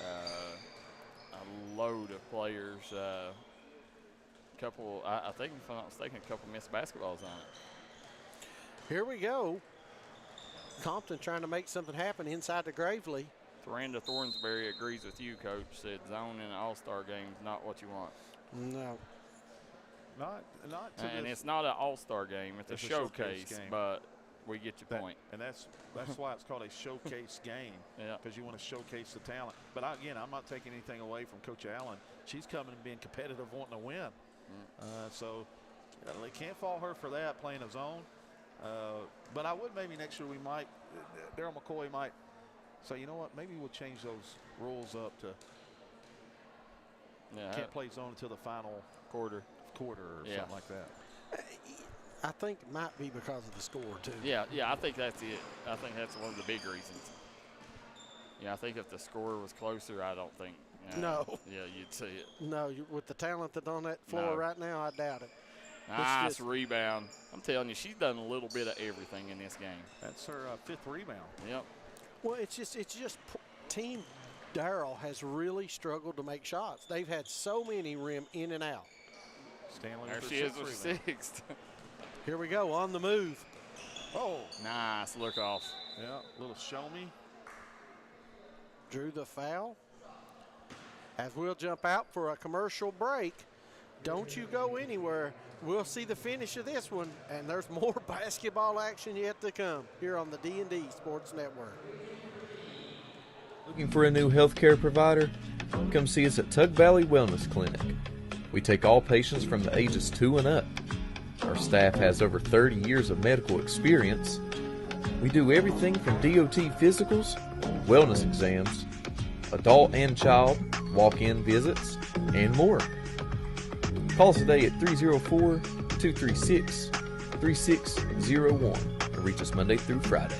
Speaker 20: a load of players. I think, if I'm not mistaken, a couple Miss Basketballs on it.
Speaker 5: Here we go. Compton trying to make something happen inside the Gravely.
Speaker 20: Randa Thornsberry agrees with you, Coach. Said zone in an all-star game is not what you want.
Speaker 5: No.
Speaker 4: Not to
Speaker 20: and it's not an all-star game. It's a showcase game. But we get your point.
Speaker 4: And that's why it's called a showcase game.
Speaker 20: Yeah.
Speaker 4: Because you want to showcase the talent. But again, I'm not taking anything away from Coach Allen. She's coming and being competitive, wanting to win. So they can't fault her for that, playing a zone. But I would maybe next year Darryl McCoy might say, you know what, maybe we'll change those rules up to can't play zone until the final quarter or something like that.
Speaker 5: I think it might be because of the score, too.
Speaker 20: Yeah, I think that's it. I think that's one of the big reasons. Yeah, I think if the score was closer, I don't think.
Speaker 5: No.
Speaker 20: Yeah, you'd see it.
Speaker 5: No, with the talent that's on that floor right now, I doubt it.
Speaker 20: Nice rebound. I'm telling you, she's done a little bit of everything in this game.
Speaker 4: That's her 5th rebound.
Speaker 20: Yep.
Speaker 5: Well, it's just Team Darryl has really struggled to make shots. They've had so many rim in and out.
Speaker 4: Stanley
Speaker 20: There
Speaker 4: with
Speaker 20: she
Speaker 4: her
Speaker 20: is with 6th.
Speaker 5: Here we go, on the move.
Speaker 4: Oh.
Speaker 20: Nice look off.
Speaker 4: Yeah, little show me.
Speaker 5: Drew the foul. As we'll jump out for a commercial break. Don't you go anywhere. We'll see the finish of this one, and there's more basketball action yet to come here on the D&D Sports Network.
Speaker 21: Looking for a new healthcare provider? Come see us at Tug Valley Wellness Clinic. We take all patients from the ages 2 and up. Our staff has over 30 years of medical experience. We do everything from DOT physicals, wellness exams, adult and child, walk-in visits, and more. Call us today at 304-236-3601 and reach us Monday through Friday.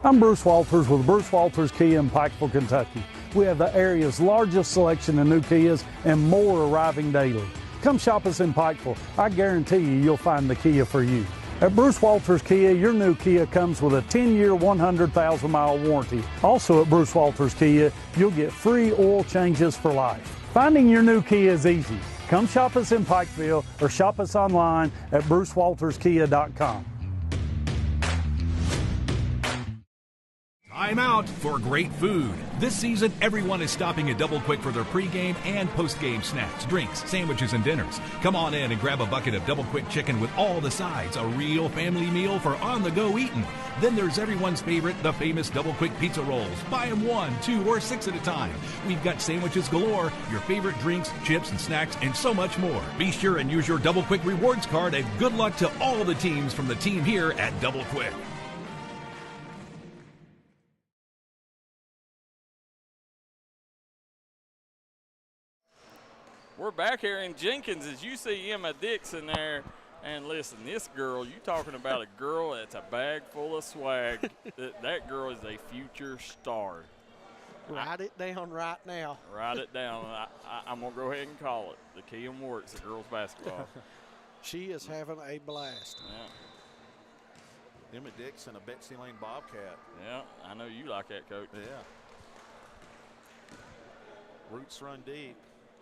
Speaker 8: I'm Bruce Walters with Bruce Walters Kia in Pikeville, Kentucky. We have the area's largest selection of new Kias and more arriving daily. Come shop us in Pikeville. I guarantee you'll find the Kia for you. At Bruce Walters Kia, your new Kia comes with a 10-year, 100,000-mile warranty. Also at Bruce Walters Kia, you'll get free oil changes for life. Finding your new Kia is easy. Come shop us in Pikeville or shop us online at brucewalterskia.com.
Speaker 18: Time out for great food. This season, everyone is stopping at Double Quick for their pregame and postgame snacks, drinks, sandwiches, and dinners. Come on in and grab a bucket of Double Quick chicken with all the sides, a real family meal for on-the-go eating. Then there's everyone's favorite, the famous Double Quick pizza rolls. Buy them 1, 2, or 6 at a time. We've got sandwiches galore, your favorite drinks, chips, and snacks, and so much more. Be sure and use your Double Quick rewards card, and good luck to all the teams from the team here at Double Quick.
Speaker 20: We're back here in Jenkins as you see Emma Dixon there. And listen, this girl, you talking about a girl that's a bag full of swag. that girl is a future star.
Speaker 5: Write it down right now.
Speaker 20: Write it down. I'm going to go ahead and call it. The key and works of girls basketball.
Speaker 5: She is having a blast.
Speaker 20: Yeah.
Speaker 4: Emma Dixon, a Betsy Lane Bobcat.
Speaker 20: Yeah, I know you like that, Coach.
Speaker 4: Yeah. Roots run deep.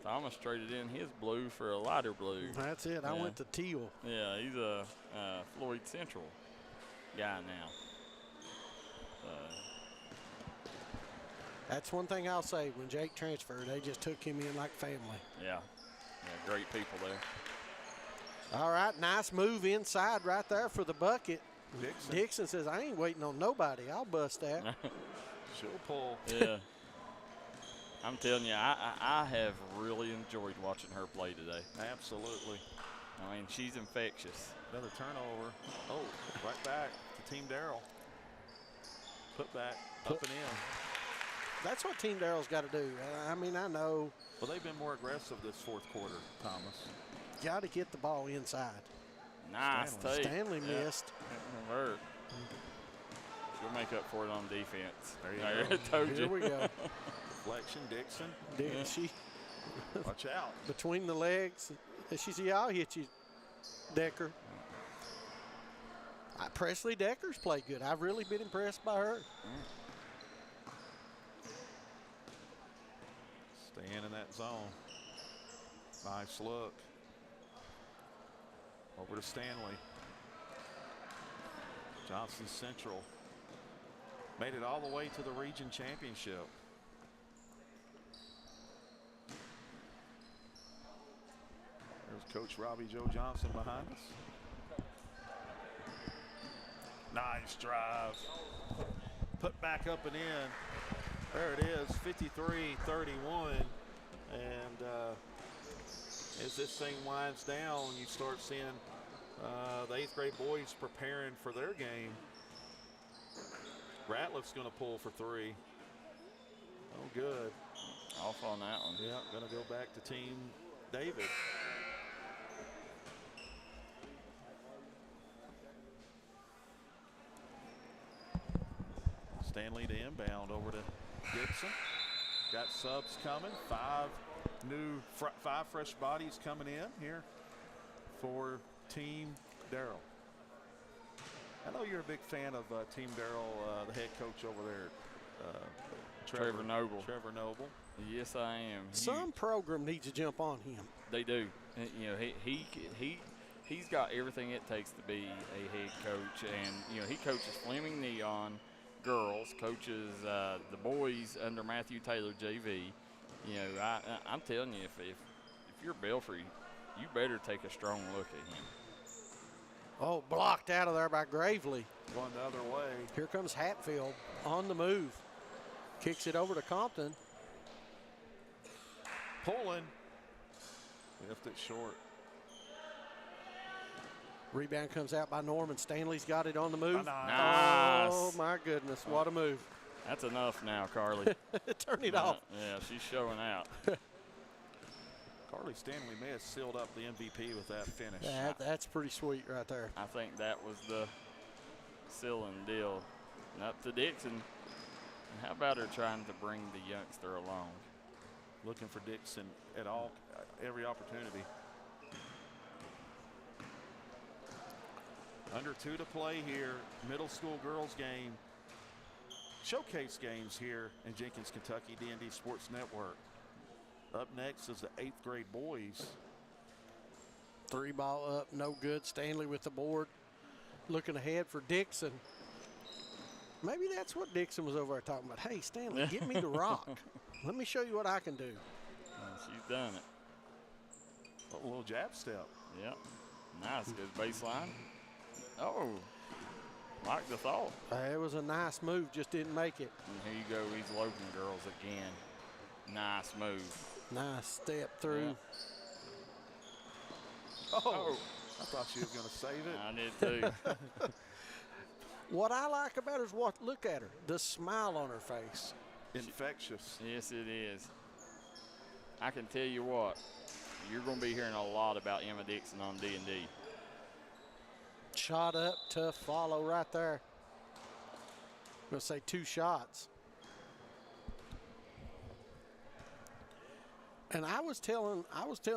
Speaker 20: Thomas traded in his blue for a lighter blue.
Speaker 5: That's it. I went to teal.
Speaker 20: Yeah, he's a Floyd Central guy now.
Speaker 5: That's one thing I'll say. When Jake transferred, they just took him in like family.
Speaker 20: Yeah, great people there.
Speaker 5: All right, nice move inside right there for the bucket. Dixon says, I ain't waiting on nobody. I'll bust that.
Speaker 4: She'll pull.
Speaker 20: Yeah. I'm telling you, I have really enjoyed watching her play today.
Speaker 4: Absolutely.
Speaker 20: I mean, she's infectious.
Speaker 4: Another turnover. Oh, right back to Team Darryl. Put back, up and in.
Speaker 5: That's what Team Darryl's got to do. I mean, I know.
Speaker 4: Well, they've been more aggressive this fourth quarter, Thomas.
Speaker 5: Got to get the ball inside.
Speaker 20: Nice take.
Speaker 5: Stanley missed.
Speaker 20: Hurt. She'll make up for it on defense.
Speaker 4: There you
Speaker 20: go.
Speaker 5: Here we go.
Speaker 4: Deflection, Dixon.
Speaker 5: She
Speaker 4: watch out.
Speaker 5: Between the legs. She said, yeah, I'll hit you, Decker. Presley Decker's played good. I've really been impressed by her.
Speaker 4: Staying in that zone. Nice look. Over to Stanley. Johnson Central made it all the way to the region championship. There's Coach Robbie Joe Johnson behind us. Nice drive. Put back up and in. There it is, 53-31. And as this thing winds down, you start seeing the 8th grade boys preparing for their game. Ratliff's going to pull for 3. Oh, good.
Speaker 20: Off on that one.
Speaker 4: Yeah, going to go back to Team David. Stanley to inbound over to Dixon. Got subs coming. 5 new 5 fresh bodies coming in here for Team Darryl. I know you're a big fan of Team Darryl, the head coach over there,
Speaker 20: Trevor Noble.
Speaker 4: Trevor Noble.
Speaker 20: Yes, I am.
Speaker 5: Some program needs to jump on him.
Speaker 20: They do. You know, he's got everything it takes to be a head coach, and you know he coaches Fleming Neon girls, coaches the boys under Matthew Taylor JV. You know, I'm telling you, if you're Belfry, you better take a strong look at him.
Speaker 5: Oh, blocked out of there by Gravely.
Speaker 4: Going the other way.
Speaker 5: Here comes Hatfield on the move. Kicks it over to Compton.
Speaker 4: Pulling. Left it short.
Speaker 5: Rebound comes out by Norman. Stanley's got it on the move.
Speaker 20: Nice.
Speaker 5: Oh, my goodness. What a move.
Speaker 20: That's enough now, Carly.
Speaker 5: Turn it off.
Speaker 20: Yeah, she's showing out.
Speaker 4: Carly Stanley may have sealed up the MVP with that finish.
Speaker 5: That's pretty sweet right there.
Speaker 20: I think that was the sealing deal. And up to Dixon. And how about her trying to bring the youngster along?
Speaker 4: Looking for Dixon at every opportunity. Under 2 to play here. Middle school girls game. Showcase games here in Jenkins, Kentucky, D&D Sports Network. Up next is the 8th grade boys.
Speaker 5: 3 ball up, no good. Stanley with the board. Looking ahead for Dixon. Maybe that's what Dixon was over there talking about. Hey, Stanley, get me the rock. Let me show you what I can do.
Speaker 20: She's done it.
Speaker 4: A little jab step.
Speaker 20: Yep. Nice. Good baseline. Oh. Like the thought.
Speaker 5: It was a nice move, just didn't make it.
Speaker 20: And here you go, these Logan girls again. Nice move.
Speaker 5: Nice step through.
Speaker 4: Yeah. Oh, I thought she was going to save it.
Speaker 20: I did too.
Speaker 5: What I like about her is look at her, the smile on her face.
Speaker 4: Infectious.
Speaker 20: Yes, it is. I can tell you what, you're going to be hearing a lot about Emma Dixon on D&D.
Speaker 5: Shot up, tough follow right there. I'm going to say 2 shots. And I was telling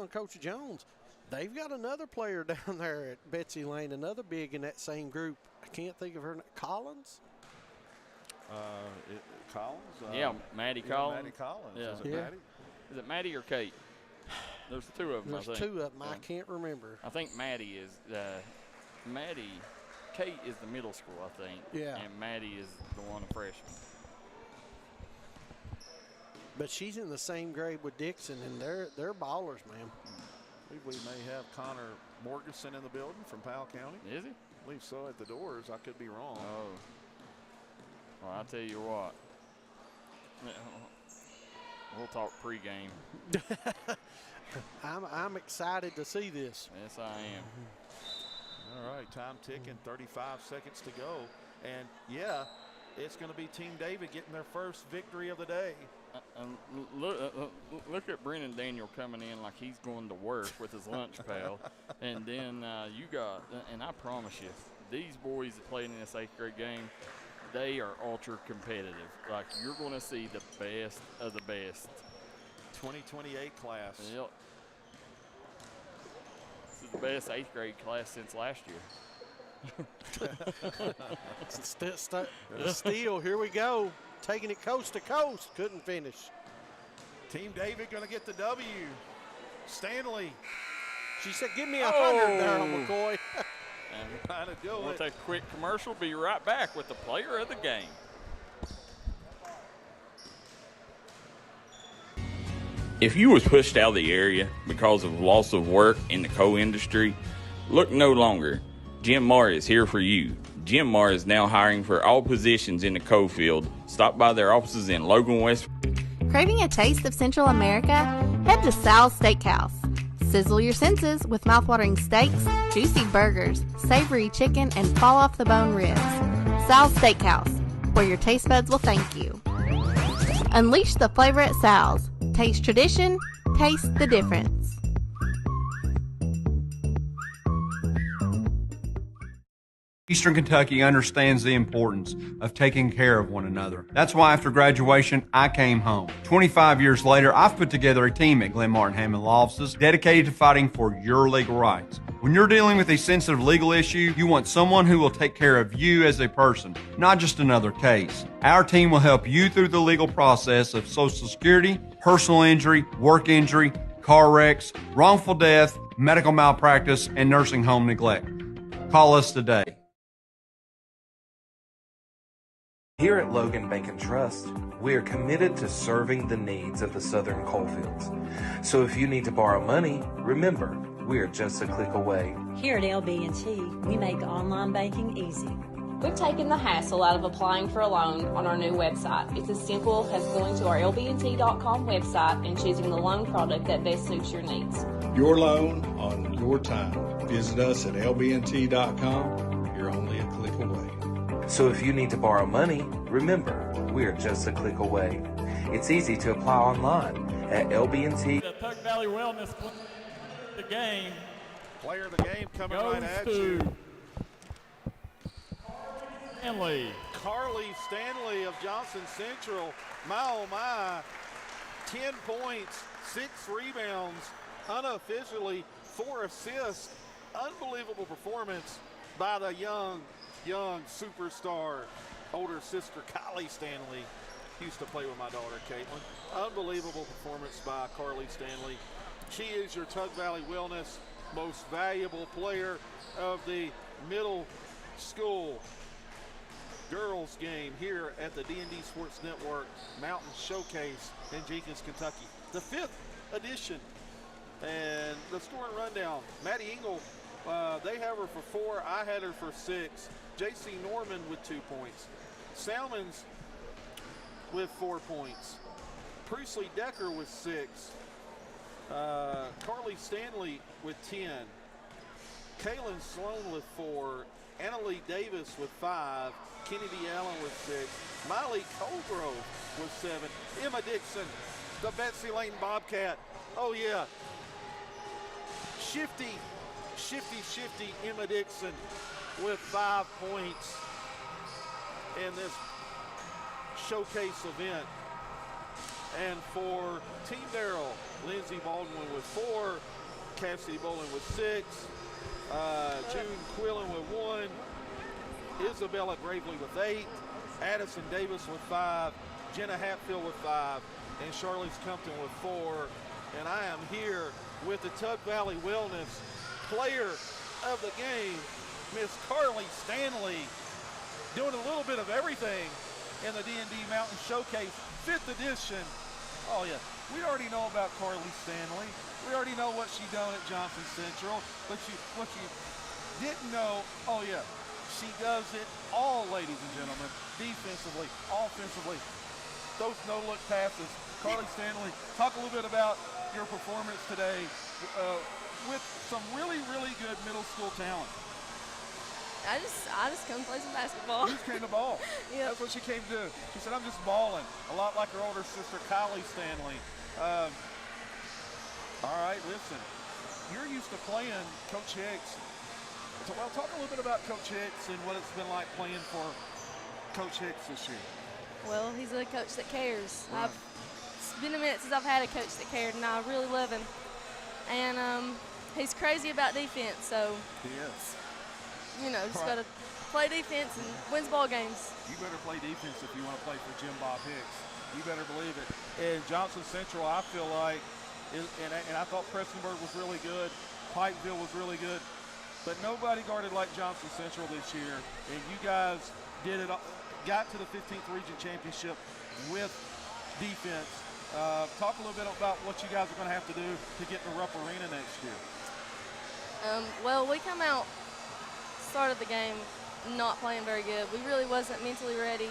Speaker 5: Coach Jones, they've got another player down there at Betsy Lane, another big in that same group. I can't think of her name. Collins?
Speaker 4: Collins?
Speaker 20: Yeah, Maddie Collins.
Speaker 4: Maddie Collins.
Speaker 20: Yeah.
Speaker 4: Is it Maddie?
Speaker 20: Is it Maddie or Kate? There's 2 of them,
Speaker 5: There's
Speaker 20: I think.
Speaker 5: 2 of them. I can't remember.
Speaker 20: I think Maddie is Kate is the middle school, I think.
Speaker 5: Yeah.
Speaker 20: And Maddie is the one freshman.
Speaker 5: But she's in the same grade with Dixon, and they're ballers, man.
Speaker 4: I believe we may have Connor Morganson in the building from Powell County.
Speaker 20: Is he?
Speaker 4: I believe so at the doors. I could be wrong.
Speaker 20: Oh. Well, I'll tell you what. We'll talk pregame.
Speaker 5: I'm excited to see this.
Speaker 20: Yes, I am.
Speaker 4: All right, time ticking, 35 seconds to go. And, yeah, it's going to be Team David getting their first victory of the day.
Speaker 20: Look at Brennan Daniel coming in like he's going to work with his lunch pail. And then you got, and I promise you, these boys that played in this 8th grade game, they are ultra competitive. Like, you're going to see the best of the best.
Speaker 4: 2028 class.
Speaker 20: Yep. This is the best 8th grade class since last year.
Speaker 5: Steal, here we go. Taking it coast to coast. Couldn't finish.
Speaker 4: Team David going to get the W. Stanley.
Speaker 5: She said, give me 100, Darryl McCoy.
Speaker 20: And
Speaker 4: trying to do
Speaker 20: we'll
Speaker 4: it.
Speaker 20: take a quick commercial. Be right back with the player of the game. If you was pushed out of the area because of loss of work in the coal industry, look no longer. Jim Marr is here for you. Jim Marr is now hiring for all positions in the coal field. Stop by their offices in Logan, West.
Speaker 10: Craving a taste of Central America? Head to Sal's Steakhouse. Sizzle your senses with mouthwatering steaks, juicy burgers, savory chicken, and fall-off-the-bone ribs. Sal's Steakhouse, where your taste buds will thank you. Unleash the flavor at Sal's. Taste tradition, taste the difference.
Speaker 15: Eastern Kentucky understands the importance of taking care of one another. That's why after graduation, I came home. 25 years later, I've put together a team at Glenn Martin Hammond Law Offices dedicated to fighting for your legal rights. When you're dealing with a sensitive legal issue, you want someone who will take care of you as a person, not just another case. Our team will help you through the legal process of Social Security, personal injury, work injury, car wrecks, wrongful death, medical malpractice, and nursing home neglect. Call us today.
Speaker 11: Here at Logan Bank and Trust, we are committed to serving the needs of the Southern coalfields. So if you need to borrow money, remember, we are just a click away.
Speaker 12: Here at LB&T, we make online banking easy.
Speaker 13: We've taken the hassle out of applying for a loan on our new website. It's as simple as going to our lbnt.com website and choosing the loan product that best suits your needs.
Speaker 14: Your loan on your time. Visit us at lbnt.com. You're only a click away.
Speaker 11: So if you need to borrow money, remember, we are just a click away. It's easy to apply online at LB&T.
Speaker 9: The Tug Valley Wellness Clinic, the game.
Speaker 1: Player of the game coming right at
Speaker 9: to
Speaker 1: you.
Speaker 9: Stanley.
Speaker 1: Carly Stanley of Johnson Central. My, oh my. 10 points, 6 rebounds, unofficially 4 assists. Unbelievable performance by the young superstar. Older sister Kylie Stanley used to play with my daughter Caitlin. Unbelievable performance by Carly Stanley. She is your Tug Valley Wellness most valuable player of the middle school girls game here at the D&D Sports Network Mountain Showcase in Jenkins, Kentucky. The 5th edition. And the scoring rundown. Maddie Engel, they have her for 4. I had her for 6. J.C. Norman with 2 points. Salmons with 4 points. Priestley Decker with 6. Carly Stanley with 10. Kaylin Sloan with 4. Annalie Davis with 5. Kennedy Allen with 6. Miley Colgrove with 7. Emma Dixon, the Betsy Lane Bobcat. Oh yeah. Shifty Emma Dixon with 5 points in this showcase event. And for Team Darryl, Lindsey Baldwin with 4, Cassidy Bolin with 6, June Quillen with 1, Isabella Gravely with 8, Addison Davis with 5, Jenna Hatfield with 5, and Charlize Compton with 4. And I am here with the Tug Valley Wellness Player of the Game, Miss Carly Stanley, doing a little bit of everything in the D&D Mountain Showcase 5th edition. Oh yeah, we already know about Carly Stanley. We already know what she done at Johnson Central, but what you didn't know, oh yeah, she does it all, ladies and gentlemen, defensively, offensively. Those no-look passes. Carly Stanley, talk a little bit about your performance today with some really, really good middle school talent.
Speaker 22: I just come play some basketball.
Speaker 1: You just came to ball.
Speaker 22: Yeah.
Speaker 1: That's what she came to do. She said, I'm just balling. A lot like her older sister, Kylie Stanley. All right, listen. You're used to playing Coach Hicks. So, well, talk a little bit about Coach Hicks and what it's been like playing for Coach Hicks this year.
Speaker 22: Well, he's a coach that cares.
Speaker 1: Right.
Speaker 22: It's been a minute since I've had a coach that cared, and I really love him. And he's crazy about defense, so
Speaker 1: he is.
Speaker 22: You know, just got to play defense and wins ball games.
Speaker 1: You better play defense if you want to play for Jim Bob Hicks. You better believe it. And Johnson Central, I feel like, and I thought Prestonburg was really good. Pikeville was really good. But nobody guarded like Johnson Central this year. And you guys did it, got to the 15th Region Championship with defense. Talk a little bit about what you guys are going to have to do to get in the Rupp Arena next year.
Speaker 22: Well, we come out, started the game not playing very good. We really wasn't mentally ready.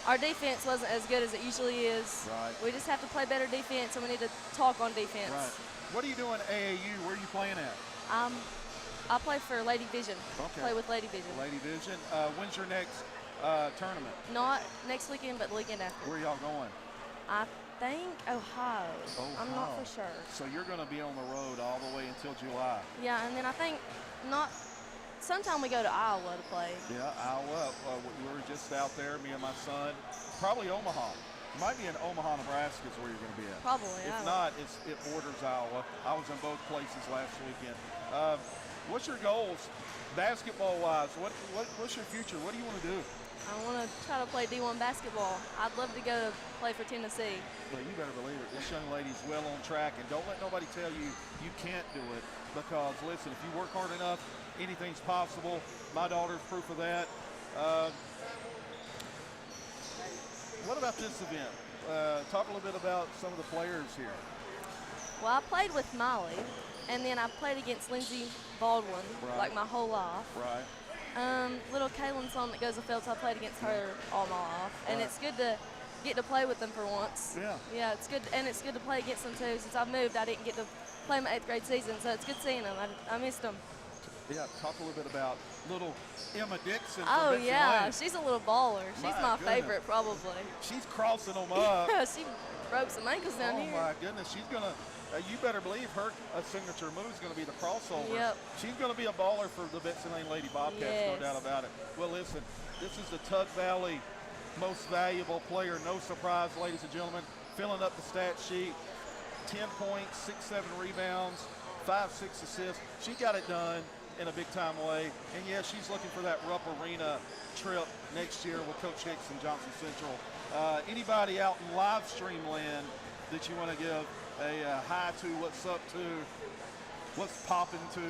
Speaker 22: Our defense wasn't as good as it usually is.
Speaker 1: Right.
Speaker 22: We just have to play better defense, and we need to talk on defense.
Speaker 1: Right. What are you doing at AAU? Where are you playing at?
Speaker 22: I play for Lady Vision.
Speaker 1: Okay.
Speaker 22: Play with Lady Vision.
Speaker 1: Lady Vision. When's your next tournament?
Speaker 22: Not next weekend, but the weekend after.
Speaker 1: Where y'all going?
Speaker 22: I think Ohio. I'm not for sure.
Speaker 1: So you're going to be on the road all the way until July.
Speaker 22: Yeah, and then I think not sometime we go to Iowa to play.
Speaker 4: Yeah, Iowa. We were just out there, me and my son. Probably Omaha. It might be in Omaha, Nebraska is where you're going to be at.
Speaker 22: Probably.
Speaker 4: If not, it borders Iowa. I was in both places last weekend. What's your goals, basketball-wise? What's your future? What do you want to do?
Speaker 22: I want to try to play D1 basketball. I'd love to go to play for Tennessee.
Speaker 4: Well, you better believe it. This young lady's well on track, and don't let nobody tell you you can't do it, because, listen, if you work hard enough, anything's possible. My daughter's proof of that. What about this event? Talk a little bit about some of the players here.
Speaker 22: Well, I played with Molly, and then I played against Lindsey Baldwin like my whole life.
Speaker 4: Right.
Speaker 22: Little Kaylin's on that goes to Phelps. I played against her all my life, and it's good to get to play with them for once.
Speaker 4: Yeah.
Speaker 22: Yeah, it's good, and it's good to play against them too. Since I've moved, I didn't get to play my 8th grade season, so it's good seeing them. I missed them.
Speaker 4: Yeah, talk a little bit about little Emma Dixon.
Speaker 22: Oh yeah, she's a little baller. She's my favorite probably.
Speaker 4: She's crossing them up.
Speaker 22: Yeah, she broke some ankles down here.
Speaker 4: Oh my goodness, she's gonna. You better believe her signature move is going to be the crossover.
Speaker 22: Yep.
Speaker 4: She's going to be a baller for the Benson Lane Lady Bobcats, no doubt about it. Well, listen, this is the Tug Valley most valuable player. No surprise, ladies and gentlemen. Filling up the stat sheet. 10 points, 6-7 rebounds, 5-6 assists. She got it done in a big-time way. And, yeah, she's looking for that Rupp Arena trip next year with Coach Hicks and Johnson Central. Anybody out in live stream land that you want to give a hi to, what's up to, what's popping to?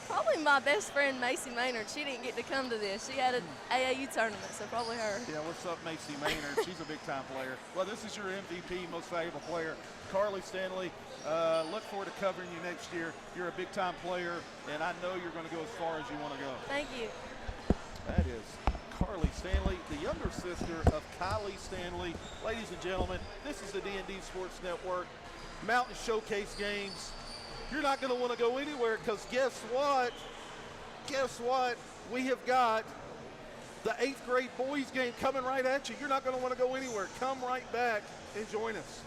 Speaker 22: Probably my best friend, Macy Maynard. She didn't get to come to this. She had an AAU tournament, so probably her.
Speaker 4: Yeah, what's up, Macy Maynard? She's a big-time player. Well, this is your MVP, most valuable player, Carly Stanley. Look forward to covering you next year. You're a big-time player, and I know you're going to go as far as you want to go.
Speaker 22: Thank you.
Speaker 4: That is Carly Stanley, the younger sister of Kylie Stanley. Ladies and gentlemen, this is the D&D Sports Network Mountain Showcase Games. You're not going to want to go anywhere, because guess what? Guess what? We have got the 8th grade boys game coming right at you. You're not going to want to go anywhere. Come right back and join us.